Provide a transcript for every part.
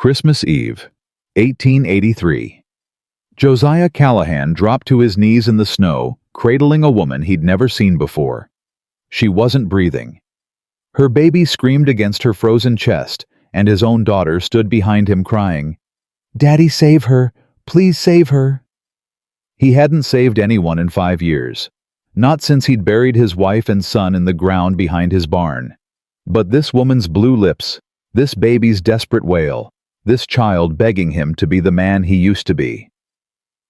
Christmas Eve, 1883. Josiah Callahan dropped to his knees in the snow, cradling a woman he'd never seen before. She wasn't breathing. Her baby screamed against her frozen chest, and his own daughter stood behind him crying, "Daddy, save her! Please save her!" He hadn't saved anyone in 5 years, not since he'd buried his wife and son in the ground behind his barn. But this woman's blue lips, this baby's desperate wail, this child begging him to be the man he used to be.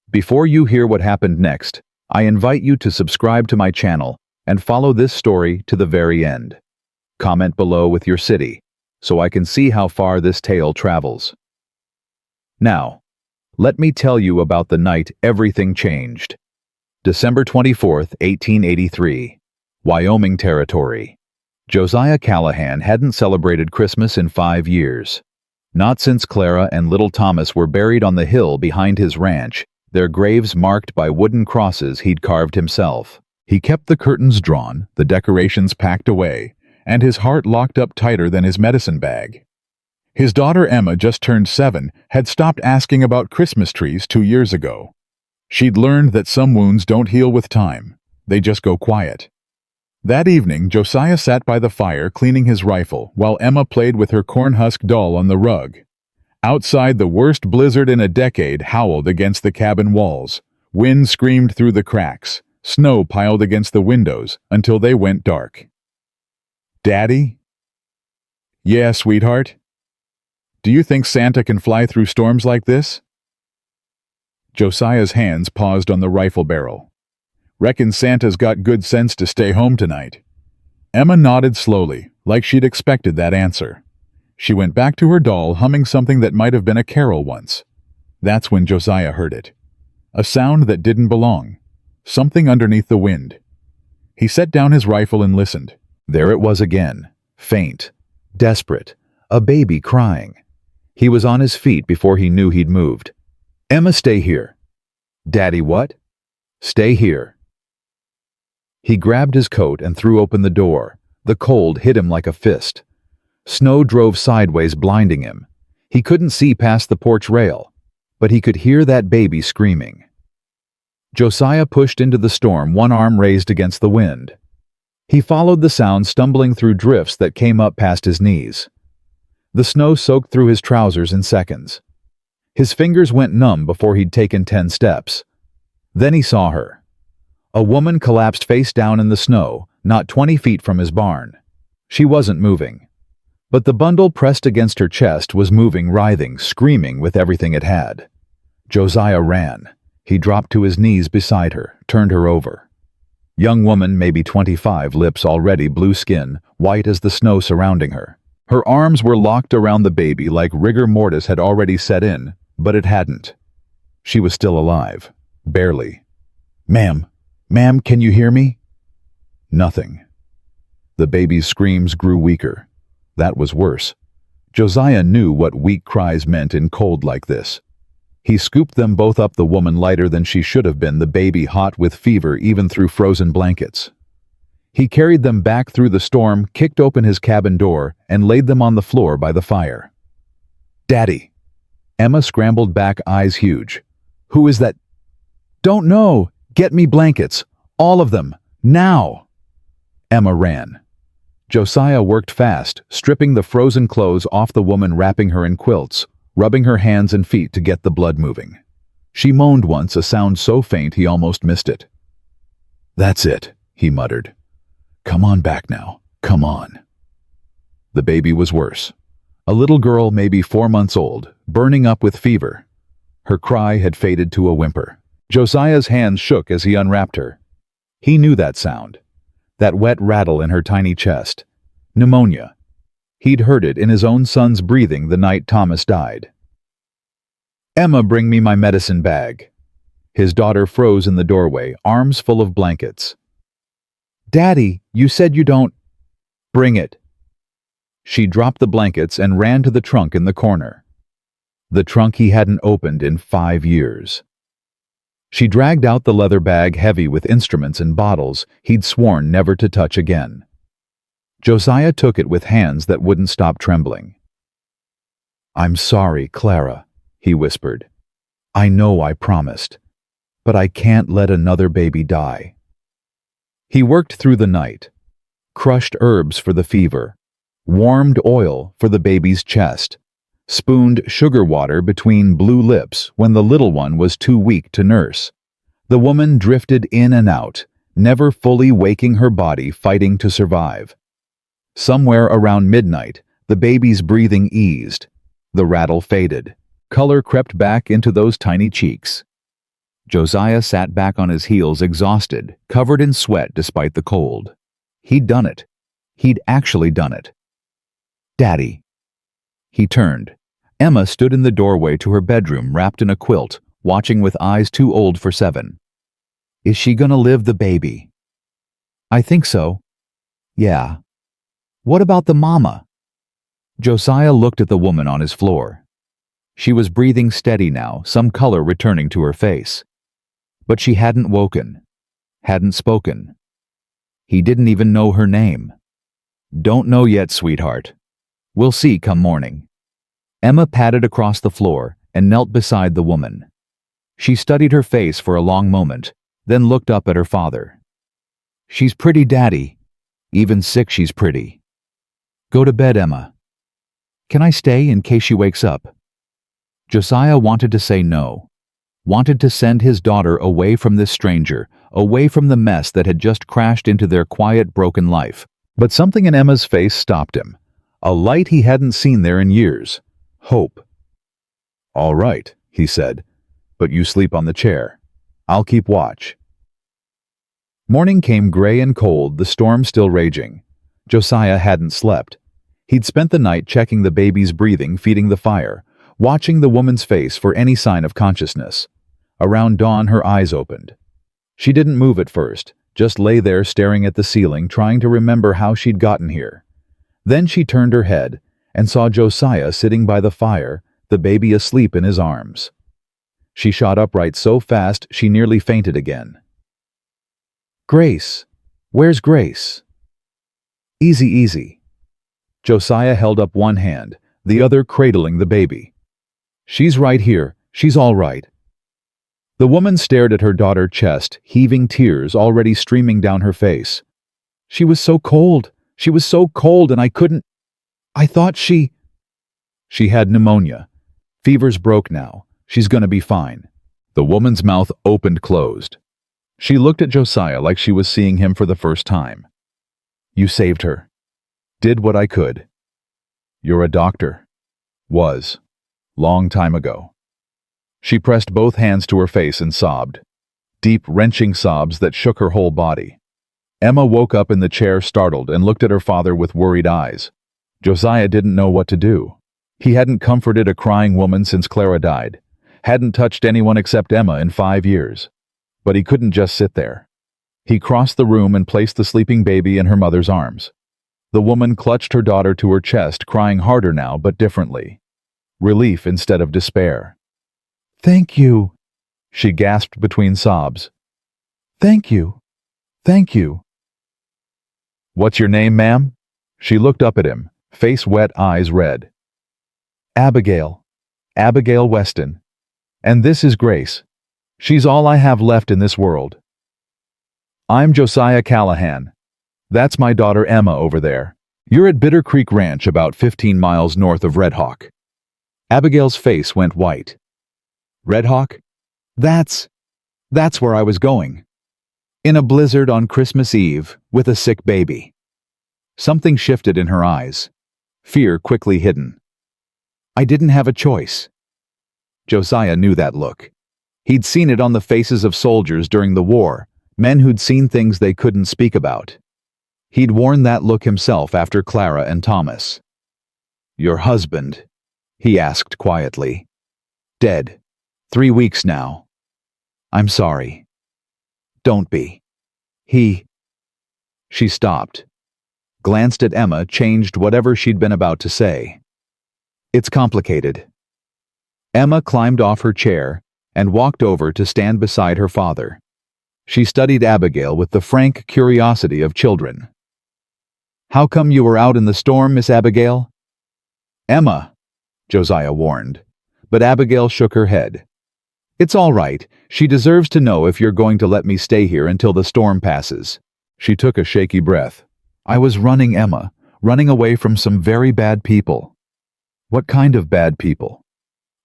Before you hear what happened next, I invite you to subscribe to my channel and follow this story to the very end. Comment below with your city, so I can see how far this tale travels. Now, let me tell you about the night everything changed. December 24th, 1883, Wyoming Territory. Josiah Callahan hadn't celebrated Christmas in 5 years. Not since Clara and little Thomas were buried on the hill behind his ranch, their graves marked by wooden crosses he'd carved himself. He kept the curtains drawn, the decorations packed away, and his heart locked up tighter than his medicine bag. His daughter Emma, just turned 7, had stopped asking about Christmas trees 2 years ago. She'd learned that some wounds don't heal with time, they just go quiet. That evening, Josiah sat by the fire cleaning his rifle while Emma played with her cornhusk doll on the rug. Outside, the worst blizzard in a decade howled against the cabin walls. Wind screamed through the cracks. Snow piled against the windows until they went dark. "Daddy?" "Yeah, sweetheart? Do you think Santa can fly through storms like this?" Josiah's hands paused on the rifle barrel. "Reckon Santa's got good sense to stay home tonight." Emma nodded slowly, like she'd expected that answer. She went back to her doll, humming something that might have been a carol once. That's when Josiah heard it. A sound that didn't belong. Something underneath the wind. He set down his rifle and listened. There it was again. Faint. Desperate. A baby crying. He was on his feet before he knew he'd moved. "Emma, stay here." "Daddy, what?" "Stay here." He grabbed his coat and threw open the door. The cold hit him like a fist. Snow drove sideways, blinding him. He couldn't see past the porch rail, but he could hear that baby screaming. Josiah pushed into the storm, one arm raised against the wind. He followed the sound, stumbling through drifts that came up past his knees. The snow soaked through his trousers in seconds. His fingers went numb before he'd taken 10 steps. Then he saw her. A woman collapsed face down in the snow, not 20 feet from his barn. She wasn't moving. But the bundle pressed against her chest was moving, writhing, screaming with everything it had. Josiah ran. He dropped to his knees beside her, turned her over. Young woman, maybe 25, lips already blue skin, white as the snow surrounding her. Her arms were locked around the baby like rigor mortis had already set in, but it hadn't. She was still alive. Barely. Ma'am, can you hear me?" Nothing. The baby's screams grew weaker. That was worse. Josiah knew what weak cries meant in cold like this. He scooped them both up, the woman lighter than she should have been, the baby hot with fever even through frozen blankets. He carried them back through the storm, kicked open his cabin door, and laid them on the floor by the fire. "Daddy!" Emma scrambled back, eyes huge. "Who is that?" "Don't know. Get me blankets. All of them. Now!" Emma ran. Josiah worked fast, stripping the frozen clothes off the woman, wrapping her in quilts, rubbing her hands and feet to get the blood moving. She moaned once, a sound so faint he almost missed it. "That's it," he muttered. "Come on back now. Come on." The baby was worse. A little girl, maybe 4 months old, burning up with fever. Her cry had faded to a whimper. Josiah's hands shook as he unwrapped her. He knew that sound. That wet rattle in her tiny chest. Pneumonia. He'd heard it in his own son's breathing the night Thomas died. "Emma, bring me my medicine bag." His daughter froze in the doorway, arms full of blankets. "Daddy, you said you don't—" "Bring it." She dropped the blankets and ran to the trunk in the corner. The trunk he hadn't opened in 5 years. She dragged out the leather bag heavy with instruments and bottles he'd sworn never to touch again. Josiah took it with hands that wouldn't stop trembling. "I'm sorry, Clara," he whispered. "I know I promised, but I can't let another baby die." He worked through the night, crushed herbs for the fever, warmed oil for the baby's chest, spooned sugar water between blue lips when the little one was too weak to nurse. The woman drifted in and out, never fully waking her body, fighting to survive. Somewhere around midnight, the baby's breathing eased. The rattle faded. Color crept back into those tiny cheeks. Josiah sat back on his heels, exhausted, covered in sweat despite the cold. He'd done it. He'd actually done it. "Daddy." He turned. Emma stood in the doorway to her bedroom, wrapped in a quilt, watching with eyes too old for 7. "Is she gonna live, the baby?" "I think so." "Yeah." "What about the mama?" Josiah looked at the woman on his floor. She was breathing steady now, some color returning to her face. But she hadn't woken, hadn't spoken. He didn't even know her name. "Don't know yet, sweetheart. We'll see come morning." Emma padded across the floor and knelt beside the woman. She studied her face for a long moment, then looked up at her father. "She's pretty, Daddy. Even sick, she's pretty." "Go to bed, Emma." "Can I stay in case she wakes up?" Josiah wanted to say no, wanted to send his daughter away from this stranger, away from the mess that had just crashed into their quiet, broken life. But something in Emma's face stopped him, a light he hadn't seen there in years. Hope. "All right," he said, "but you sleep on the chair. I'll keep watch." Morning came gray and cold, the storm still raging. Josiah hadn't slept. He'd spent the night checking the baby's breathing, feeding the fire, watching the woman's face for any sign of consciousness. Around dawn, her eyes opened. She didn't move at first, just lay there staring at the ceiling, trying to remember how she'd gotten here. Then she turned her head and saw Josiah sitting by the fire, the baby asleep in his arms. She shot upright so fast she nearly fainted again. "Grace! Where's Grace?" "Easy, easy." Josiah held up one hand, the other cradling the baby. "She's right here. She's all right." The woman stared at her daughter's chest, heaving tears already streaming down her face. "She was so cold. She was so cold, and I thought she had pneumonia. Fever's broke now. She's gonna be fine." The woman's mouth opened-closed. She looked at Josiah like she was seeing him for the first time. "You saved her." "Did what I could." "You're a doctor." "Was. Long time ago." She pressed both hands to her face and sobbed. Deep, wrenching sobs that shook her whole body. Emma woke up in the chair, startled, and looked at her father with worried eyes. Josiah didn't know what to do. He hadn't comforted a crying woman since Clara died, hadn't touched anyone except Emma in 5 years. But he couldn't just sit there. He crossed the room and placed the sleeping baby in her mother's arms. The woman clutched her daughter to her chest, crying harder now, but differently. Relief instead of despair. "Thank you," she gasped between sobs. "Thank you. Thank you." "What's your name, ma'am?" She looked up at him, face wet, eyes red. "Abigail. Abigail Weston. And this is Grace. She's all I have left in this world." "I'm Josiah Callahan. That's my daughter Emma over there. You're at Bitter Creek Ranch, about 15 miles north of Red Hawk." Abigail's face went white. "Red Hawk? That's where I was going. In a blizzard on Christmas Eve, with a sick baby." Something shifted in her eyes. Fear quickly hidden. "I didn't have a choice." Josiah knew that look. He'd seen it on the faces of soldiers during the war, men who'd seen things they couldn't speak about. He'd worn that look himself after Clara and Thomas. "Your husband?" he asked quietly. "Dead. 3 weeks now." "I'm sorry." "Don't be. She stopped, glanced at Emma, changed whatever she'd been about to say. "It's complicated." Emma climbed off her chair and walked over to stand beside her father. She studied Abigail with the frank curiosity of children. "How come you were out in the storm, Miss Abigail?" "Emma!" Josiah warned. But Abigail shook her head. It's all right. She deserves to know if you're going to let me stay here until the storm passes. She took a shaky breath. I was running, Emma, running away from some very bad people. What kind of bad people?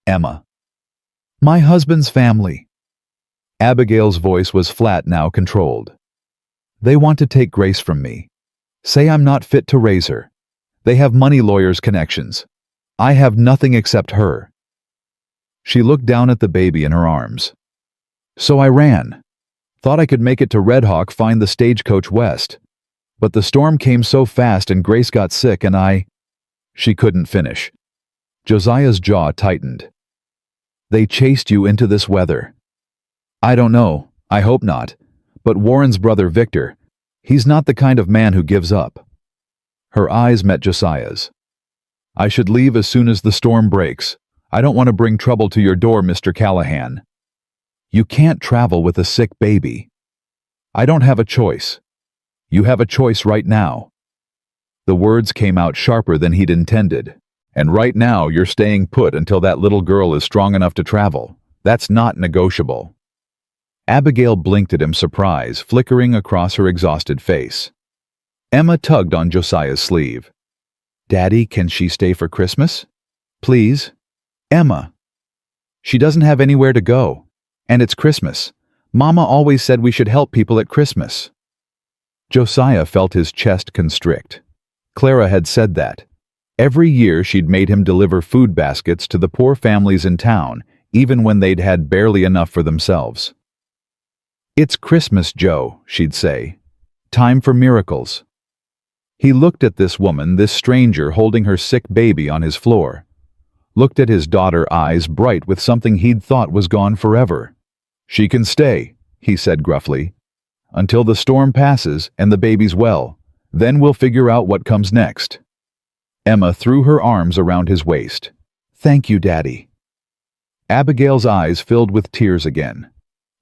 Emma. My husband's family. Abigail's voice was flat, now controlled. They want to take Grace from me. Say I'm not fit to raise her. They have money lawyers' connections. I have nothing except her. She looked down at the baby in her arms. So I ran. Thought I could make it to Red Hawk, find the stagecoach west. But the storm came so fast and Grace got sick and She couldn't finish. Josiah's jaw tightened. They chased you into this weather. I don't know, I hope not. But Warren's brother Victor, he's not the kind of man who gives up. Her eyes met Josiah's. I should leave as soon as the storm breaks. I don't want to bring trouble to your door, Mr. Callahan. You can't travel with a sick baby. I don't have a choice. You have a choice right now. The words came out sharper than he'd intended. And right now you're staying put until that little girl is strong enough to travel. That's not negotiable. Abigail blinked at him, surprise flickering across her exhausted face. Emma tugged on Josiah's sleeve. Daddy, can she stay for Christmas? Please? Emma. She doesn't have anywhere to go. And it's Christmas. Mama always said we should help people at Christmas. Josiah felt his chest constrict. Clara had said that. Every year she'd made him deliver food baskets to the poor families in town, even when they'd had barely enough for themselves. It's Christmas, Joe, she'd say. Time for miracles. He looked at this woman, this stranger holding her sick baby on his floor. Looked at his daughter, eyes bright with something he'd thought was gone forever. She can stay, he said gruffly. Until the storm passes and the baby's well. Then we'll figure out what comes next. Emma threw her arms around his waist. Thank you, Daddy. Abigail's eyes filled with tears again.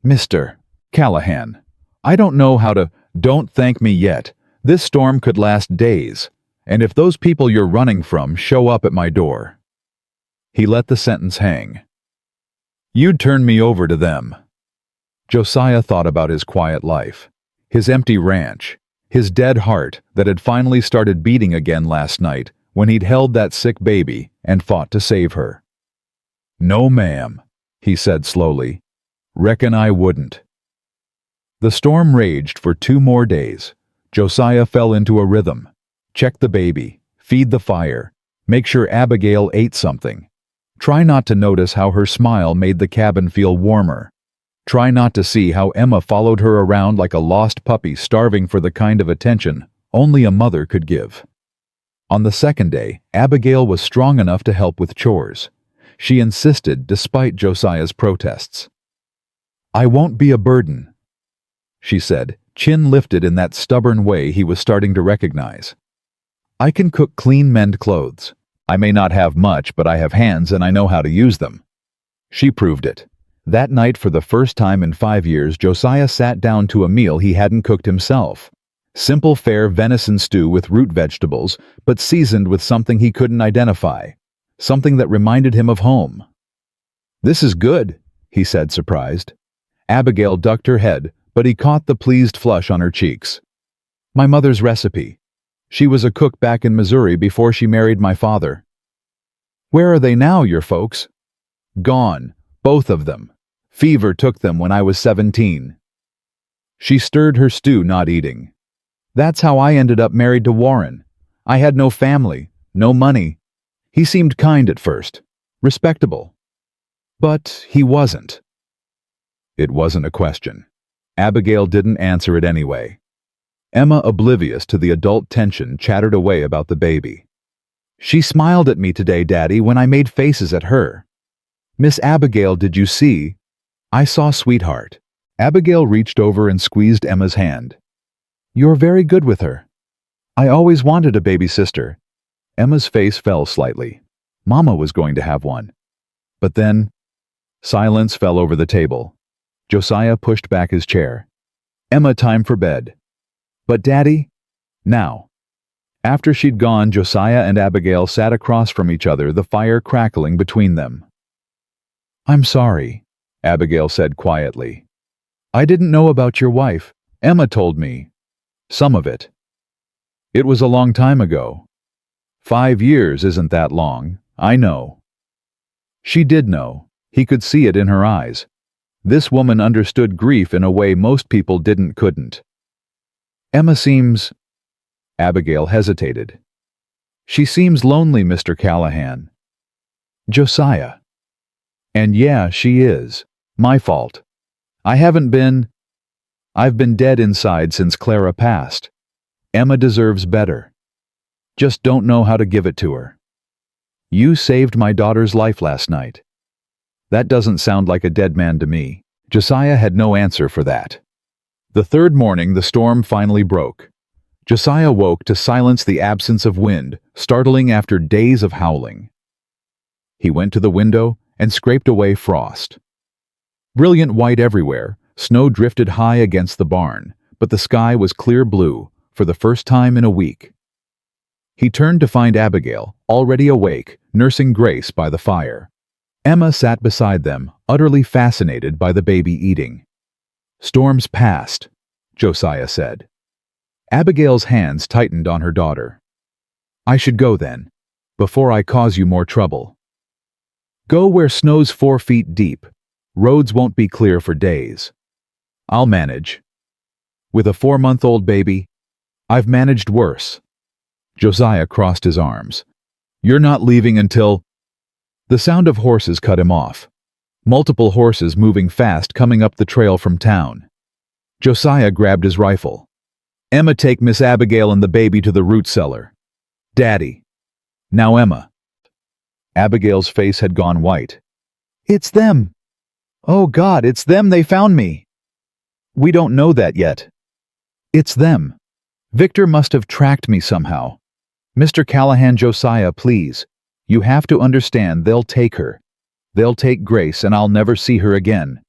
Mr. Callahan, I don't know how to... Don't thank me yet. This storm could last days. And if those people you're running from show up at my door... He let the sentence hang. You'd turn me over to them. Josiah thought about his quiet life, his empty ranch, his dead heart that had finally started beating again last night when he'd held that sick baby and fought to save her. No, ma'am, he said slowly. Reckon I wouldn't. The storm raged for 2 more days. Josiah fell into a rhythm. Check the baby, feed the fire, make sure Abigail ate something. Try not to notice how her smile made the cabin feel warmer. Try not to see how Emma followed her around like a lost puppy starving for the kind of attention only a mother could give. On the second day, Abigail was strong enough to help with chores. She insisted despite Josiah's protests. I won't be a burden, she said, chin lifted in that stubborn way he was starting to recognize. I can cook, clean, mend clothes. I may not have much, but I have hands and I know how to use them. She proved it. That night, for the first time in 5 years, Josiah sat down to a meal he hadn't cooked himself. Simple fare venison stew with root vegetables, but seasoned with something he couldn't identify. Something that reminded him of home. This is good, he said, surprised. Abigail ducked her head, but he caught the pleased flush on her cheeks. My mother's recipe. She was a cook back in Missouri before she married my father. Where are they now, your folks? Gone, both of them. Fever took them when I was 17. She stirred her stew, not eating. That's how I ended up married to Warren. I had no family, no money. He seemed kind at first, respectable. But he wasn't. It wasn't a question. Abigail didn't answer it anyway. Emma, oblivious to the adult tension, chattered away about the baby. She smiled at me today, Daddy, when I made faces at her. Miss Abigail, did you see? I saw, sweetheart. Abigail reached over and squeezed Emma's hand. You're very good with her. I always wanted a baby sister. Emma's face fell slightly. Mama was going to have one. But then, silence fell over the table. Josiah pushed back his chair. Emma, time for bed. But Daddy? Now. After she'd gone, Josiah and Abigail sat across from each other, the fire crackling between them. "I'm sorry," Abigail said quietly. "I didn't know about your wife. Emma told me. Some of it. It was a long time ago. 5 years isn't that long, I know." She did know. He could see it in her eyes. This woman understood grief in a way most people couldn't. "Emma seems—" Abigail hesitated. "She seems lonely, Mr. Callahan." "Josiah." "And yeah, she is. My fault. I've been dead inside since Clara passed. Emma deserves better. Just don't know how to give it to her. You saved my daughter's life last night." "That doesn't sound like a dead man to me." Josiah had no answer for that. The third morning, the storm finally broke. Josiah woke to silence the absence of wind, startling after days of howling. He went to the window and scraped away frost. Brilliant white everywhere, snow drifted high against the barn, but the sky was clear blue for the first time in a week. He turned to find Abigail, already awake, nursing Grace by the fire. Emma sat beside them, utterly fascinated by the baby eating. "Storms passed," Josiah said. Abigail's hands tightened on her daughter. "I should go then, before I cause you more trouble. Go where snow's 4 feet deep. Roads won't be clear for days. I'll manage. With a 4-month-old baby, I've managed worse." Josiah crossed his arms. "You're not leaving until—" The sound of horses cut him off. Multiple horses moving fast coming up the trail from town. Josiah grabbed his rifle. "Emma, take Miss Abigail and the baby to the root cellar." "Daddy." "Now Emma." Abigail's face had gone white. "It's them. Oh God, it's them, they found me." "We don't know that yet." "It's them. Victor must have tracked me somehow. Mr. Callahan, Josiah, please. You have to understand, they'll take her. They'll take Grace and I'll never see her again.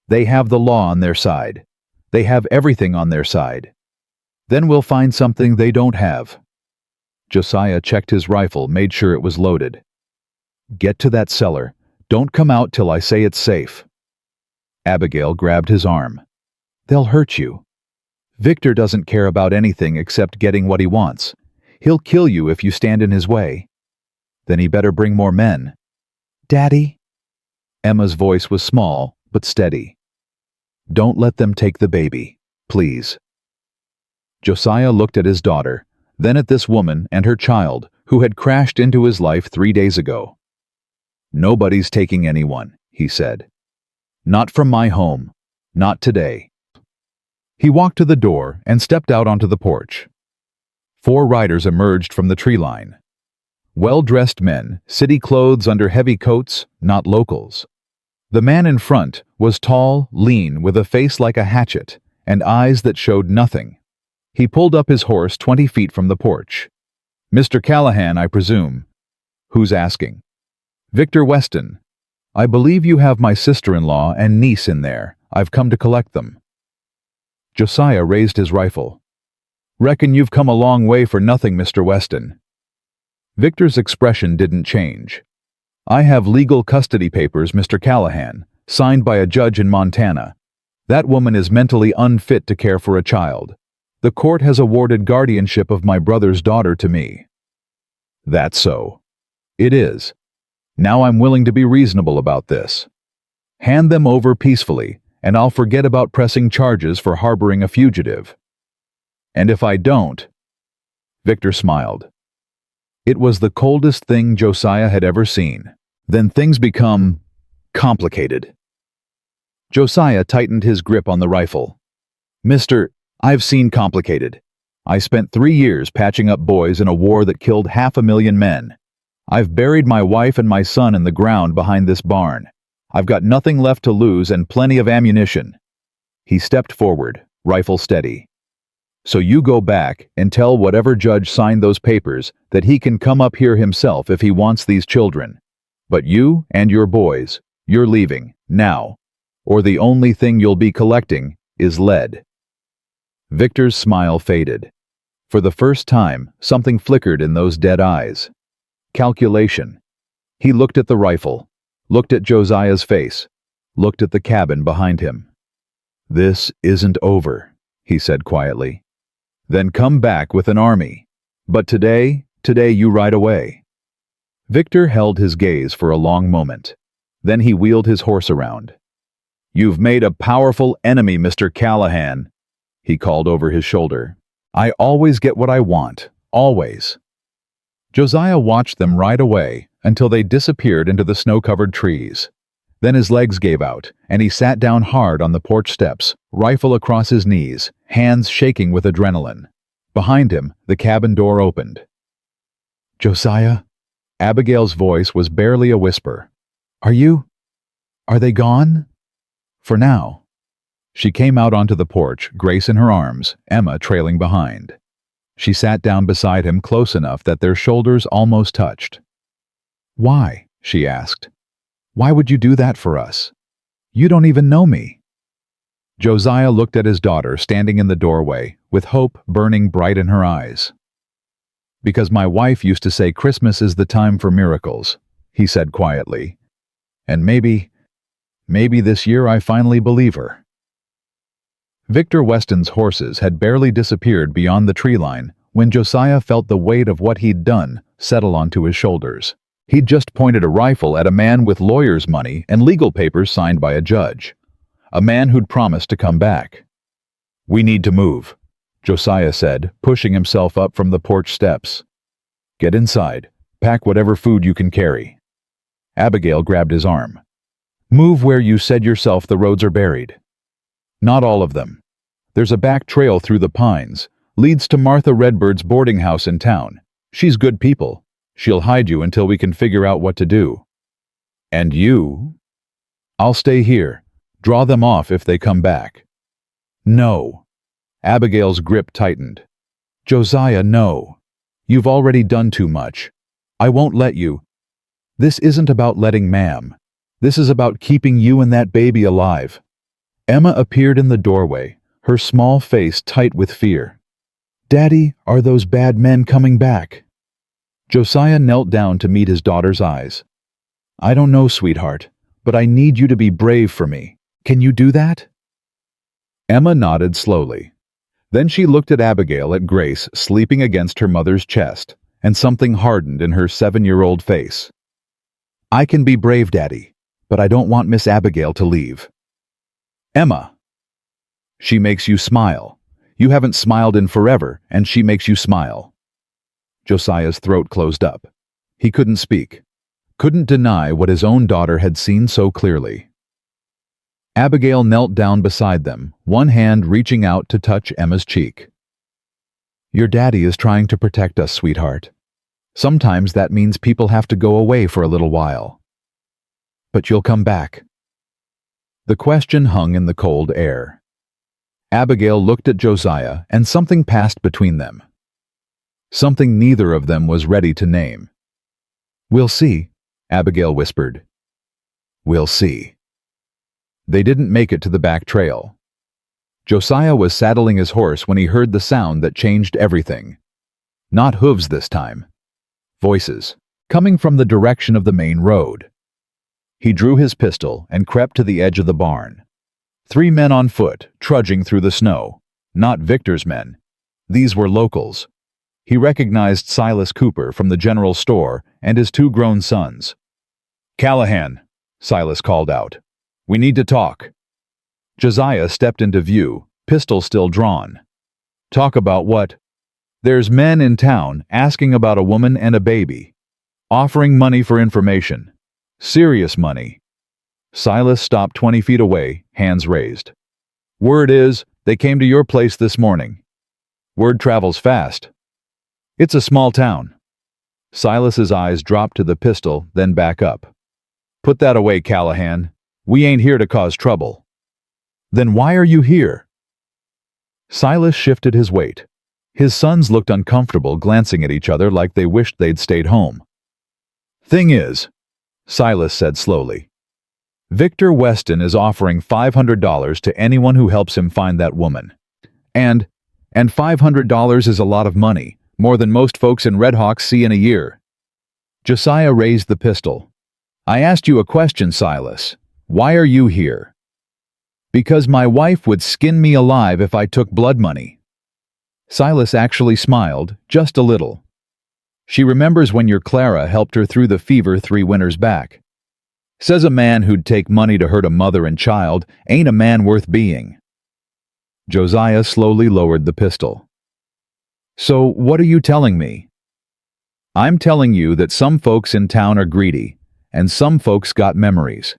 They have the law on their side. They have everything on their side. Then we'll find something they don't have." Josiah checked his rifle, made sure it was loaded. "Get to that cellar. Don't come out till I say it's safe." Abigail grabbed his arm. "They'll hurt you. Victor doesn't care about anything except getting what he wants. He'll kill you if you stand in his way." "Then he better bring more men." "Daddy?" Emma's voice was small, but steady. "Don't let them take the baby, please." Josiah looked at his daughter, then at this woman and her child who had crashed into his life 3 days ago. "Nobody's taking anyone," he said. "Not from my home. Not today." He walked to the door and stepped out onto the porch. 4 riders emerged from the tree line. Well-dressed men, city clothes under heavy coats, not locals. The man in front was tall, lean, with a face like a hatchet, and eyes that showed nothing. He pulled up his horse 20 feet from the porch. "Mr. Callahan, I presume." "Who's asking?" "Victor Weston. I believe you have my sister-in-law and niece in there. I've come to collect them." Josiah raised his rifle. "Reckon you've come a long way for nothing, Mr. Weston." Victor's expression didn't change. "I have legal custody papers, Mr. Callahan, signed by a judge in Montana. That woman is mentally unfit to care for a child. The court has awarded guardianship of my brother's daughter to me." "That's so." "It is. Now I'm willing to be reasonable about this. Hand them over peacefully, and I'll forget about pressing charges for harboring a fugitive." "And if I don't—" Victor smiled. It was the coldest thing Josiah had ever seen. Then things become complicated. Josiah tightened his grip on the rifle. "Mister, I've seen complicated. I spent 3 years patching up boys in a war that killed 500,000 men. I've buried my wife and my son in the ground behind this barn. I've got nothing left to lose and plenty of ammunition." He stepped forward, rifle steady. "So you go back and tell whatever judge signed those papers that he can come up here himself if he wants these children. But you and your boys, you're leaving, now, or the only thing you'll be collecting is lead." Victor's smile faded. For the first time, something flickered in those dead eyes. Calculation. He looked at the rifle, looked at Josiah's face, looked at the cabin behind him. "This isn't over," he said quietly. "Then come back with an army. But today you ride away." Victor held his gaze for a long moment. Then he wheeled his horse around. "You've made a powerful enemy, Mr. Callahan," he called over his shoulder. "I always get what I want, always." Josiah watched them ride away until they disappeared into the snow-covered trees. Then his legs gave out, and he sat down hard on the porch steps, rifle across his knees, hands shaking with adrenaline. Behind him, the cabin door opened. "Josiah?" Abigail's voice was barely a whisper. Are they gone?" "For now." She came out onto the porch, Grace in her arms, Emma trailing behind. She sat down beside him close enough that their shoulders almost touched. "Why?" she asked. "Why would you do that for us? You don't even know me." Josiah looked at his daughter standing in the doorway, with hope burning bright in her eyes. "Because my wife used to say Christmas is the time for miracles," he said quietly. "And maybe this year I finally believe her." Victor Weston's horses had barely disappeared beyond the tree line when Josiah felt the weight of what he'd done settle onto his shoulders. He'd just pointed a rifle at a man with lawyer's money and legal papers signed by a judge. A man who'd promised to come back. "We need to move," Josiah said, pushing himself up from the porch steps. "Get inside. Pack whatever food you can carry." Abigail grabbed his arm. "Move where you said yourself the roads are buried." "Not all of them. There's a back trail through the pines. Leads to Martha Redbird's boarding house in town. She's good people. She'll hide you until we can figure out what to do." "And you?" "I'll stay here. Draw them off if they come back." "No." Abigail's grip tightened. "Josiah, no. You've already done too much. I won't let you. This isn't about letting Ma'am. This is about keeping you and that baby alive." Emma appeared in the doorway, her small face tight with fear. "Daddy, are those bad men coming back?" Josiah knelt down to meet his daughter's eyes. "I don't know, sweetheart, but I need you to be brave for me. Can you do that?" Emma nodded slowly. Then she looked at Abigail at Grace sleeping against her mother's chest, and something hardened in her 7-year-old face. "I can be brave, Daddy, but I don't want Miss Abigail to leave." "Emma." "She makes you smile. You haven't smiled in forever, and she makes you smile." Josiah's throat closed up. He couldn't speak. Couldn't deny what his own daughter had seen so clearly. Abigail knelt down beside them, one hand reaching out to touch Emma's cheek. "Your daddy is trying to protect us, sweetheart. Sometimes that means people have to go away for a little while. But you'll come back." The question hung in the cold air. Abigail looked at Josiah, and something passed between them. Something neither of them was ready to name. "We'll see," Abigail whispered. "We'll see." They didn't make it to the back trail. Josiah was saddling his horse when he heard the sound that changed everything. Not hooves this time. Voices, coming from the direction of the main road. He drew his pistol and crept to the edge of the barn. 3 men on foot, trudging through the snow. Not Victor's men. These were locals. He recognized Silas Cooper from the general store and his 2 grown sons. "Callahan," Silas called out. "We need to talk." Josiah stepped into view, pistol still drawn. "Talk about what?" "There's men in town asking about a woman and a baby. Offering money for information. Serious money." Silas stopped 20 feet away, hands raised. "Word is, they came to your place this morning. Word travels fast. It's a small town." Silas's eyes dropped to the pistol, then back up. "Put that away, Callahan. We ain't here to cause trouble." "Then why are you here?" Silas shifted his weight. His sons looked uncomfortable, glancing at each other like they wished they'd stayed home. "Thing is," Silas said slowly, "Victor Weston is offering $500 to anyone who helps him find that woman. And And $500 is a lot of money, more than most folks in Red Hawks see in a year. Josiah raised the pistol. I asked you a question, Silas. Why are you here? Because my wife would skin me alive if I took blood money. Silas actually smiled, just a little. She remembers when your Clara helped her through the fever 3 winters back. Says a man who'd take money to hurt a mother and child ain't a man worth being. Josiah slowly lowered the pistol. So what are you telling me? I'm telling you that some folks in town are greedy, and some folks got memories.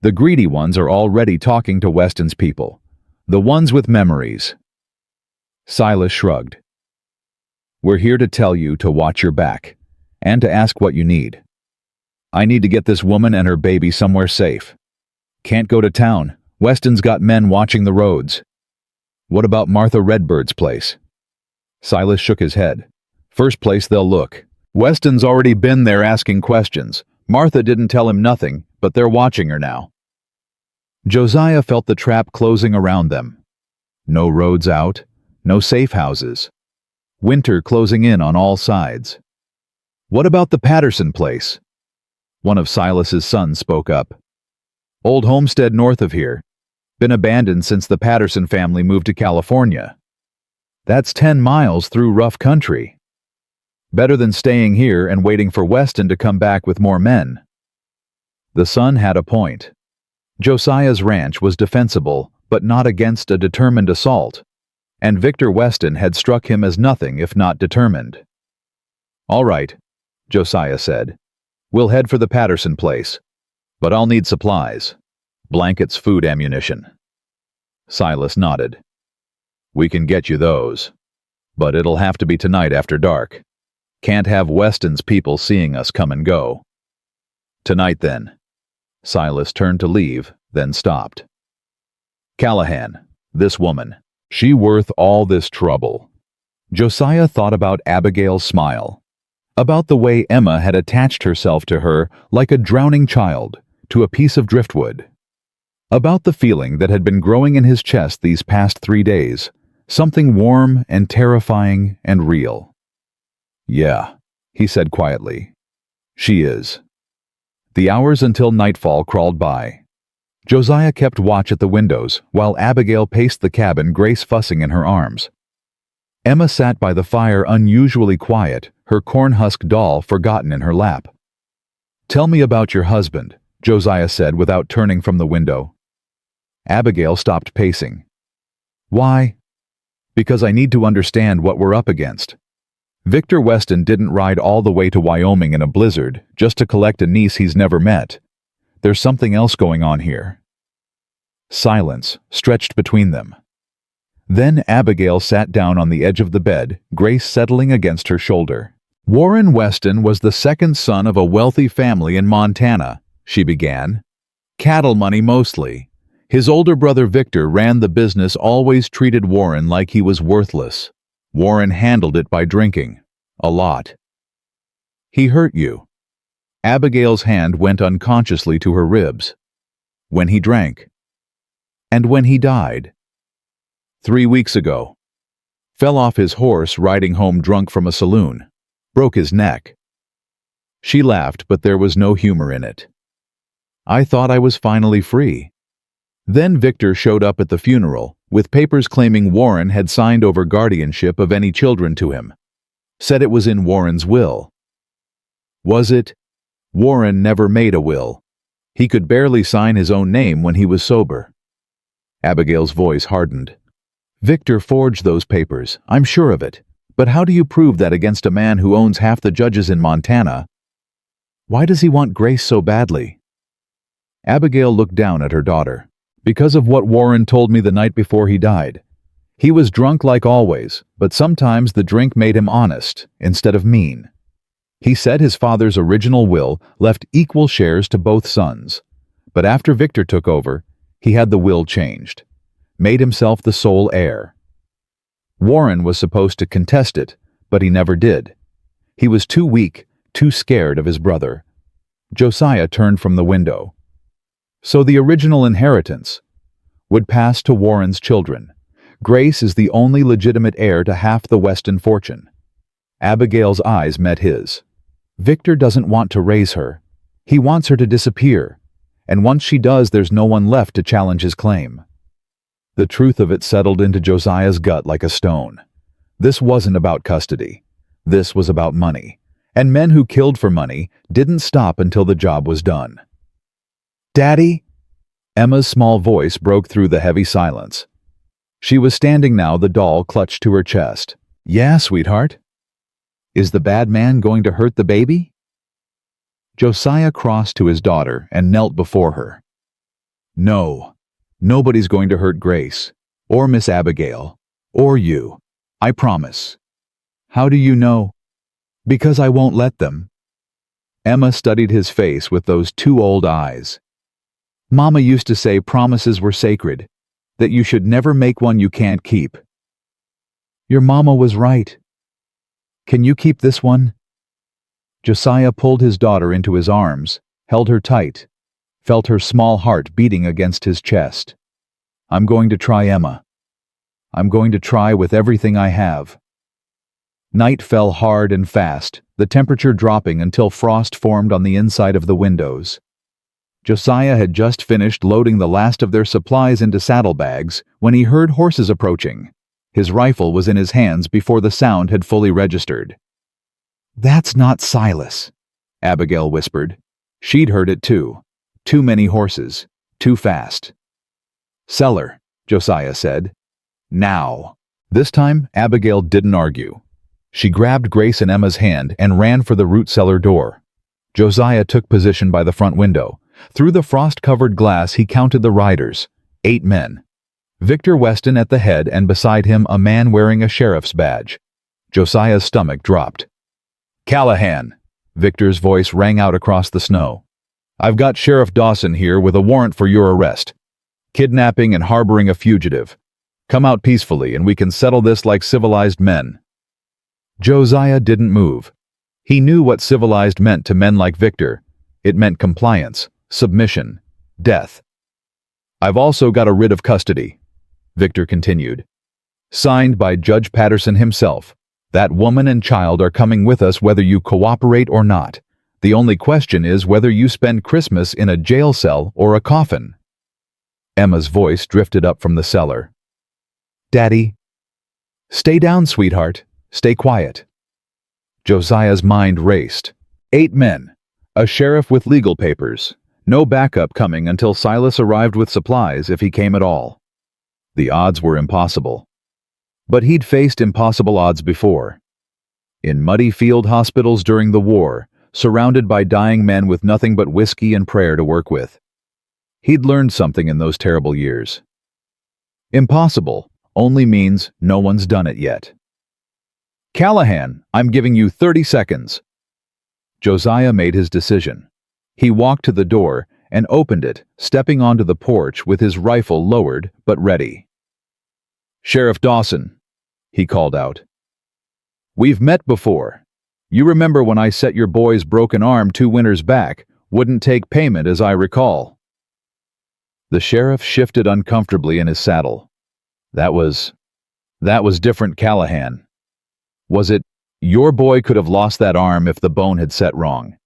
The greedy ones are already talking to Weston's people. The ones with memories. Silas shrugged. We're here to tell you to watch your back, and to ask what you need. I need to get this woman and her baby somewhere safe. Can't go to town. Weston's got men watching the roads. What about Martha Redbird's place? Silas shook his head. First place they'll look. Weston's already been there asking questions. Martha didn't tell him nothing, but they're watching her now. Josiah felt the trap closing around them. No roads out, no safe houses. Winter closing in on all sides. What about the Patterson place? One of Silas's sons spoke up. Old homestead north of here. Been abandoned since the Patterson family moved to California. That's 10 miles through rough country. Better than staying here and waiting for Weston to come back with more men. The son had a point. Josiah's ranch was defensible, but not against a determined assault, and Victor Weston had struck him as nothing if not determined. All right, Josiah said. We'll head for the Patterson place, but I'll need supplies. Blankets, food, ammunition. Silas nodded. We can get you those, but it'll have to be tonight after dark. Can't have Weston's people seeing us come and go. Tonight then. Silas turned to leave, then stopped. Callahan, this woman, she worth all this trouble? Josiah thought about Abigail's smile, about the way Emma had attached herself to her like a drowning child to a piece of driftwood, about the feeling that had been growing in his chest these past 3 days, something warm and terrifying and real. Yeah, he said quietly. She is. The hours until nightfall crawled by. Josiah kept watch at the windows while Abigail paced the cabin, Grace fussing in her arms. Emma sat by the fire unusually quiet, her cornhusk doll forgotten in her lap. Tell me about your husband, Josiah said without turning from the window. Abigail stopped pacing. Why? Because I need to understand what we're up against. Victor Weston didn't ride all the way to Wyoming in a blizzard just to collect a niece he's never met. There's something else going on here. Silence stretched between them. Then Abigail sat down on the edge of the bed, Grace settling against her shoulder. Warren Weston was the second son of a wealthy family in Montana, she began. Cattle money mostly. His older brother Victor ran the business, always treated Warren like he was worthless. Warren handled it by drinking. A lot. He hurt you. Abigail's hand went unconsciously to her ribs. When he drank. And when he died. 3 weeks ago. Fell off his horse riding home drunk from a saloon. Broke his neck. She laughed, but there was no humor in it. I thought I was finally free. Then Victor showed up at the funeral, with papers claiming Warren had signed over guardianship of any children to him. Said it was in Warren's will. Was it? Warren never made a will. He could barely sign his own name when he was sober. Abigail's voice hardened. Victor forged those papers, I'm sure of it. But how do you prove that against a man who owns half the judges in Montana? Why does he want Grace so badly? Abigail looked down at her daughter. Because of what Warren told me the night before he died. He was drunk like always, but sometimes the drink made him honest instead of mean. He said his father's original will left equal shares to both sons, but after Victor took over, he had the will changed, made himself the sole heir. Warren was supposed to contest it, but he never did. He was too weak, too scared of his brother. Josiah turned from the window. So the original inheritance would pass to Warren's children. Grace is the only legitimate heir to half the Weston fortune. Abigail's eyes met his. Victor doesn't want to raise her. He wants her to disappear. And once she does, there's no one left to challenge his claim. The truth of it settled into Josiah's gut like a stone. This wasn't about custody. This was about money. And men who killed for money didn't stop until the job was done. "Daddy?" Emma's small voice broke through the heavy silence. She was standing now, the doll clutched to her chest. "Yeah, sweetheart? Is the bad man going to hurt the baby?" Josiah crossed to his daughter and knelt before her. "No, nobody's going to hurt Grace, or Miss Abigail, or you. I promise." "How do you know?" "Because I won't let them." Emma studied his face with those two old eyes. "Mama used to say promises were sacred, that you should never make one you can't keep." "Your mama was right. Can you keep this one?" Josiah pulled his daughter into his arms, held her tight, felt her small heart beating against his chest. "I'm going to try, Emma. I'm going to try with everything I have." Night fell hard and fast, the temperature dropping until frost formed on the inside of the windows. Josiah had just finished loading the last of their supplies into saddlebags when he heard horses approaching. His rifle was in his hands before the sound had fully registered. "That's not Silas," Abigail whispered. She'd heard it too. Too many horses. Too fast. "Cellar," Josiah said. "Now." This time, Abigail didn't argue. She grabbed Grace and Emma's hand and ran for the root cellar door. Josiah took position by the front window. Through the frost-covered glass, he counted the riders. 8 men. Victor Weston at the head, and beside him a man wearing a sheriff's badge. Josiah's stomach dropped. "Callahan," Victor's voice rang out across the snow. "I've got Sheriff Dawson here with a warrant for your arrest. Kidnapping and harboring a fugitive. Come out peacefully and we can settle this like civilized men." Josiah didn't move. He knew what civilized meant to men like Victor. It meant compliance, submission, death. "I've also got a writ of custody," Victor continued. "Signed by Judge Patterson himself. That woman and child are coming with us whether you cooperate or not. The only question is whether you spend Christmas in a jail cell or a coffin." Emma's voice drifted up from the cellar. "Daddy." "Stay down, sweetheart. Stay quiet." Josiah's mind raced. 8 men. A sheriff with legal papers. No backup coming until Silas arrived with supplies, if he came at all. The odds were impossible. But he'd faced impossible odds before. In muddy field hospitals during the war, surrounded by dying men with nothing but whiskey and prayer to work with. He'd learned something in those terrible years. Impossible only means no one's done it yet. "Callahan, I'm giving you 30 seconds. Josiah made his decision. He walked to the door and opened it, stepping onto the porch with his rifle lowered but ready. "Sheriff Dawson," he called out. "We've met before. You remember when I set your boy's broken arm 2 winters back, wouldn't take payment as I recall." The sheriff shifted uncomfortably in his saddle. That was different, Callahan. Was it, your boy could have lost that arm if the bone had set wrong.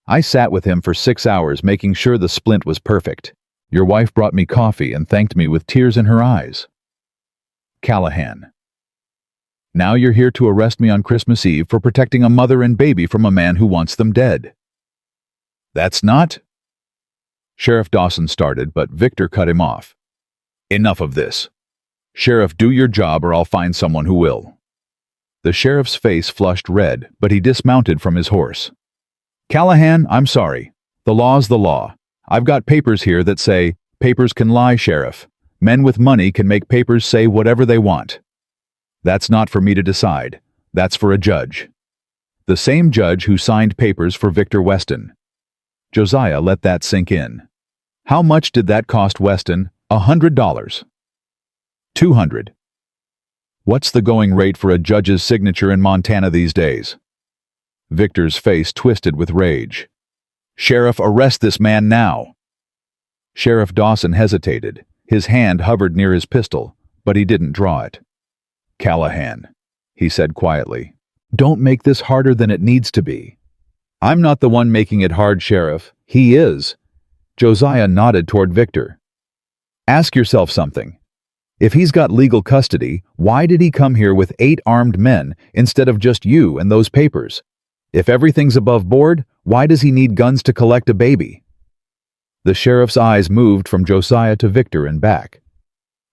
I sat with him for 6 hours making sure the splint was perfect. Your wife brought me coffee and thanked me with tears in her eyes. Callahan. Now you're here to arrest me on Christmas Eve for protecting a mother and baby from a man who wants them dead. That's not... Sheriff Dawson started, but Victor cut him off. Enough of this. Sheriff, do your job or I'll find someone who will. The sheriff's face flushed red, but he dismounted from his horse. Callahan, I'm sorry. The law's the law. I've got papers here that say, papers can lie, Sheriff. Men with money can make papers say whatever they want. That's not for me to decide. That's for a judge. The same judge who signed papers for Victor Weston. Josiah let that sink in. How much did that cost Weston? $100. 200. What's the going rate for a judge's signature in Montana these days? Victor's face twisted with rage. Sheriff, arrest this man now. Sheriff Dawson hesitated. His hand hovered near his pistol, but he didn't draw it. "Callahan," he said quietly, "don't make this harder than it needs to be." "I'm not the one making it hard, Sheriff. He is." Josiah nodded toward Victor. "Ask yourself something. If he's got legal custody, why did he come here with 8 armed men instead of just you and those papers? If everything's above board, why does he need guns to collect a baby?" The sheriff's eyes moved from Josiah to Victor and back.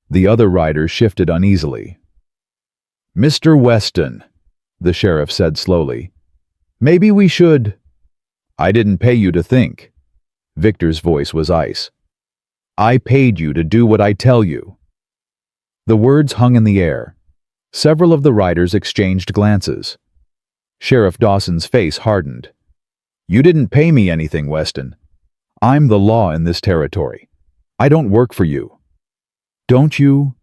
The other riders shifted uneasily. "Mr. Weston," the sheriff said slowly, "maybe we should—" "I didn't pay you to think." Victor's voice was ice. "I paid you to do what I tell you." The words hung in the air. Several of the riders exchanged glances. Sheriff Dawson's face hardened. "You didn't pay me anything, Weston. I'm the law in this territory. I don't work for you." "Don't you?"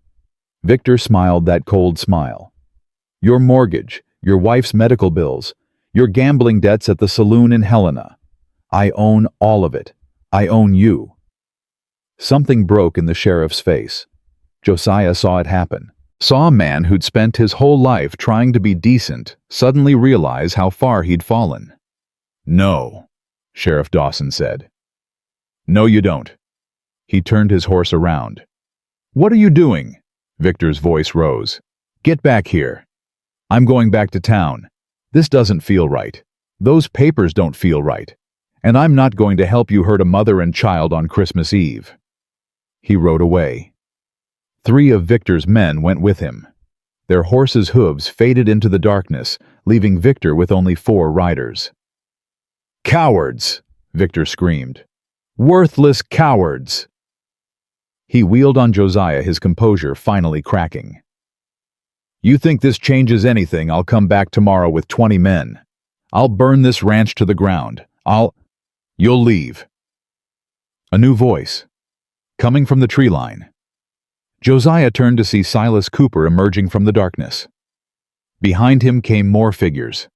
Victor smiled that cold smile. "Your mortgage, your wife's medical bills, your gambling debts at the saloon in Helena. I own all of it. I own you." Something broke in the sheriff's face. Josiah saw it happen. Saw a man who'd spent his whole life trying to be decent suddenly realize how far he'd fallen. "No," Sheriff Dawson said. "No, you don't." He turned his horse around. "What are you doing?" Victor's voice rose. "Get back here. I'm going back to town. This doesn't feel right. Those papers don't feel right. And I'm not going to help you hurt a mother and child on Christmas Eve." He rode away. 3 of Victor's men went with him. Their horses' hooves faded into the darkness, leaving Victor with only 4 riders. "Cowards!" Victor screamed. "Worthless cowards!" He wheeled on Josiah, his composure finally cracking. "You think this changes anything? I'll come back tomorrow with 20 men. I'll burn this ranch to the ground. You'll leave." A new voice, coming from the tree line. Josiah turned to see Silas Cooper emerging from the darkness. Behind him came more figures.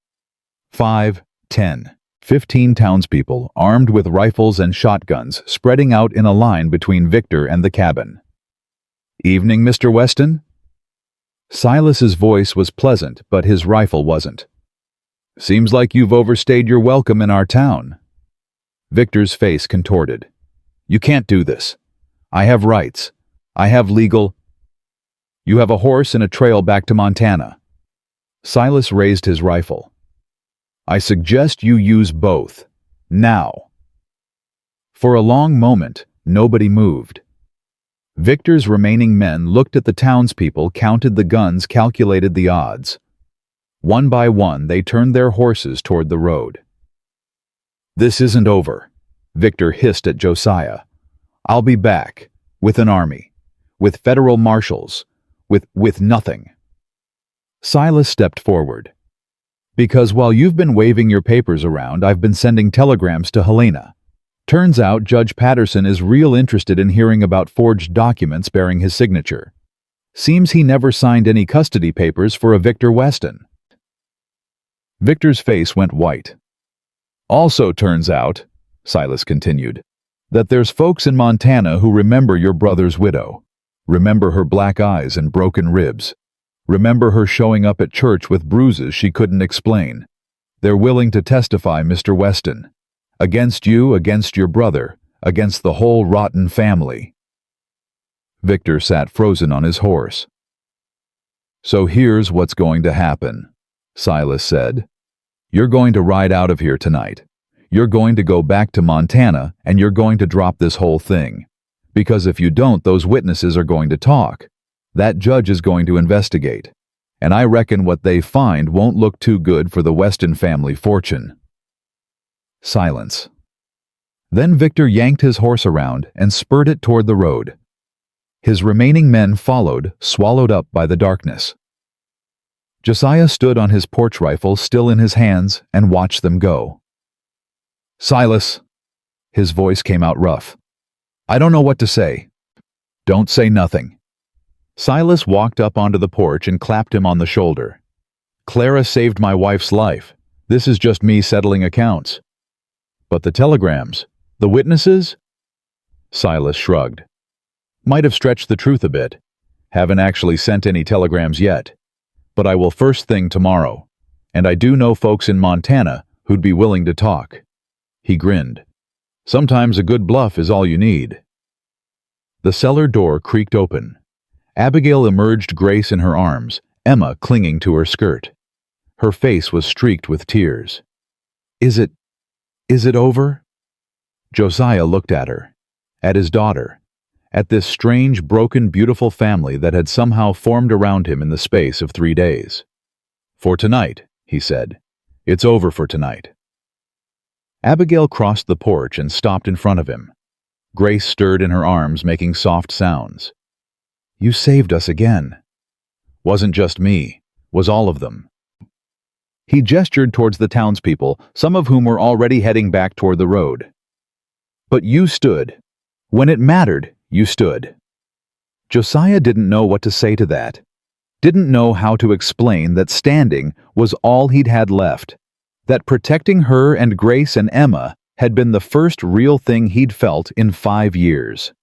5, 10, 15 townspeople, armed with rifles and shotguns, spreading out in a line between Victor and the cabin. "Evening, Mr. Weston?" Silas's voice was pleasant, but his rifle wasn't. "Seems like you've overstayed your welcome in our town." Victor's face contorted. "You can't do this. I have rights. I have legal—" "You have a horse and a trail back to Montana." Silas raised his rifle. "I suggest you use both. Now." For a long moment, nobody moved. Victor's remaining men looked at the townspeople, counted the guns, calculated the odds. One by one, they turned their horses toward the road. "This isn't over," Victor hissed at Josiah. "I'll be back, with an army, with federal marshals, with nothing." Silas stepped forward. "Because while you've been waving your papers around, I've been sending telegrams to Helena. Turns out Judge Patterson is real interested in hearing about forged documents bearing his signature. Seems he never signed any custody papers for a Victor Weston." Victor's face went white. "Also turns out," Silas continued, "that there's folks in Montana who remember your brother's widow, remember her black eyes and broken ribs, remember her showing up at church with bruises she couldn't explain. They're willing to testify, Mr. Weston, against you, against your brother, against the whole rotten family." Victor sat frozen on his horse. "So here's what's going to happen," Silas said. "You're going to ride out of here tonight. You're going to go back to Montana, and you're going to drop this whole thing. Because if you don't, those witnesses are going to talk. That judge is going to investigate. And I reckon what they find won't look too good for the Weston family fortune." Silence. Then Victor yanked his horse around and spurred it toward the road. His remaining men followed, swallowed up by the darkness. Josiah stood on his porch rifle still in his hands and watched them go. "Silas," his voice came out rough, "I don't know what to say." "Don't say nothing." Silas walked up onto the porch and clapped him on the shoulder. "Clara saved my wife's life. This is just me settling accounts." "But the telegrams, the witnesses?" Silas shrugged. "Might have stretched the truth a bit. Haven't actually sent any telegrams yet, but I will first thing tomorrow, and I do know folks in Montana who'd be willing to talk. He grinned. Sometimes a good bluff is all you need. The cellar door creaked open. Abigail emerged, Grace in her arms, Emma clinging to her skirt. Her face was streaked with tears. Is it over? Josiah looked at her, at his daughter, at this strange, broken, beautiful family that had somehow formed around him in the space of 3 days. For tonight, he said. It's over for tonight. Abigail crossed the porch and stopped in front of him. Grace stirred in her arms, making soft sounds. You saved us again. Wasn't just me, was all of them. He gestured towards the townspeople, some of whom were already heading back toward the road. But you stood. When it mattered, you stood. Josiah didn't know what to say to that. Didn't know how to explain that standing was all he'd had left. That protecting her and Grace and Emma had been the first real thing he'd felt in 5 years.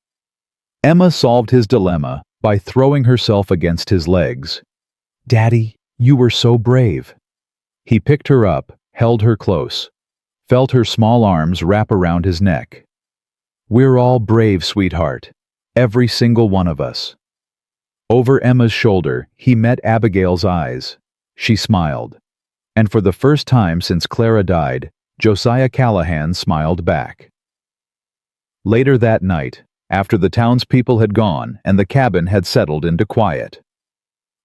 Emma solved his dilemma by throwing herself against his legs. Daddy, you were so brave. He picked her up, held her close, felt her small arms wrap around his neck. We're all brave, sweetheart. Every single one of us. Over Emma's shoulder, he met Abigail's eyes. She smiled. And for the first time since Clara died, Josiah Callahan smiled back. Later that night, after the townspeople had gone and the cabin had settled into quiet,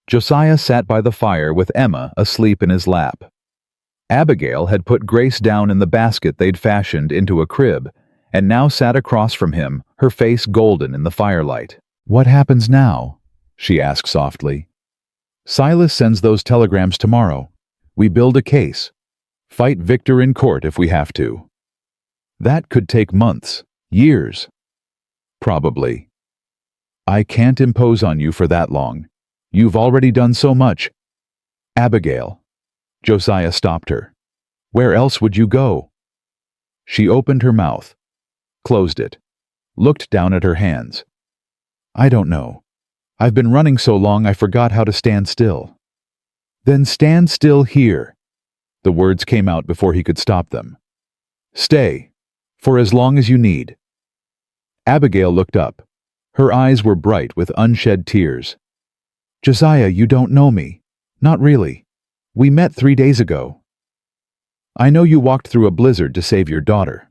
Josiah sat by the fire with Emma asleep in his lap. Abigail had put Grace down in the basket they'd fashioned into a crib, and now sat across from him, her face golden in the firelight. What happens now? She asked softly. Silas sends those telegrams tomorrow. We build a case. Fight Victor in court if we have to. That could take months, years. Probably. I can't impose on you for that long. You've already done so much. Abigail. Josiah stopped her. Where else would you go? She opened her mouth, closed it, looked down at her hands. I don't know. I've been running so long I forgot how to stand still. Then stand still here. The words came out before he could stop them. Stay, for as long as you need. Abigail looked up. Her eyes were bright with unshed tears. Josiah, you don't know me. Not really. We met 3 days ago. I know you walked through a blizzard to save your daughter.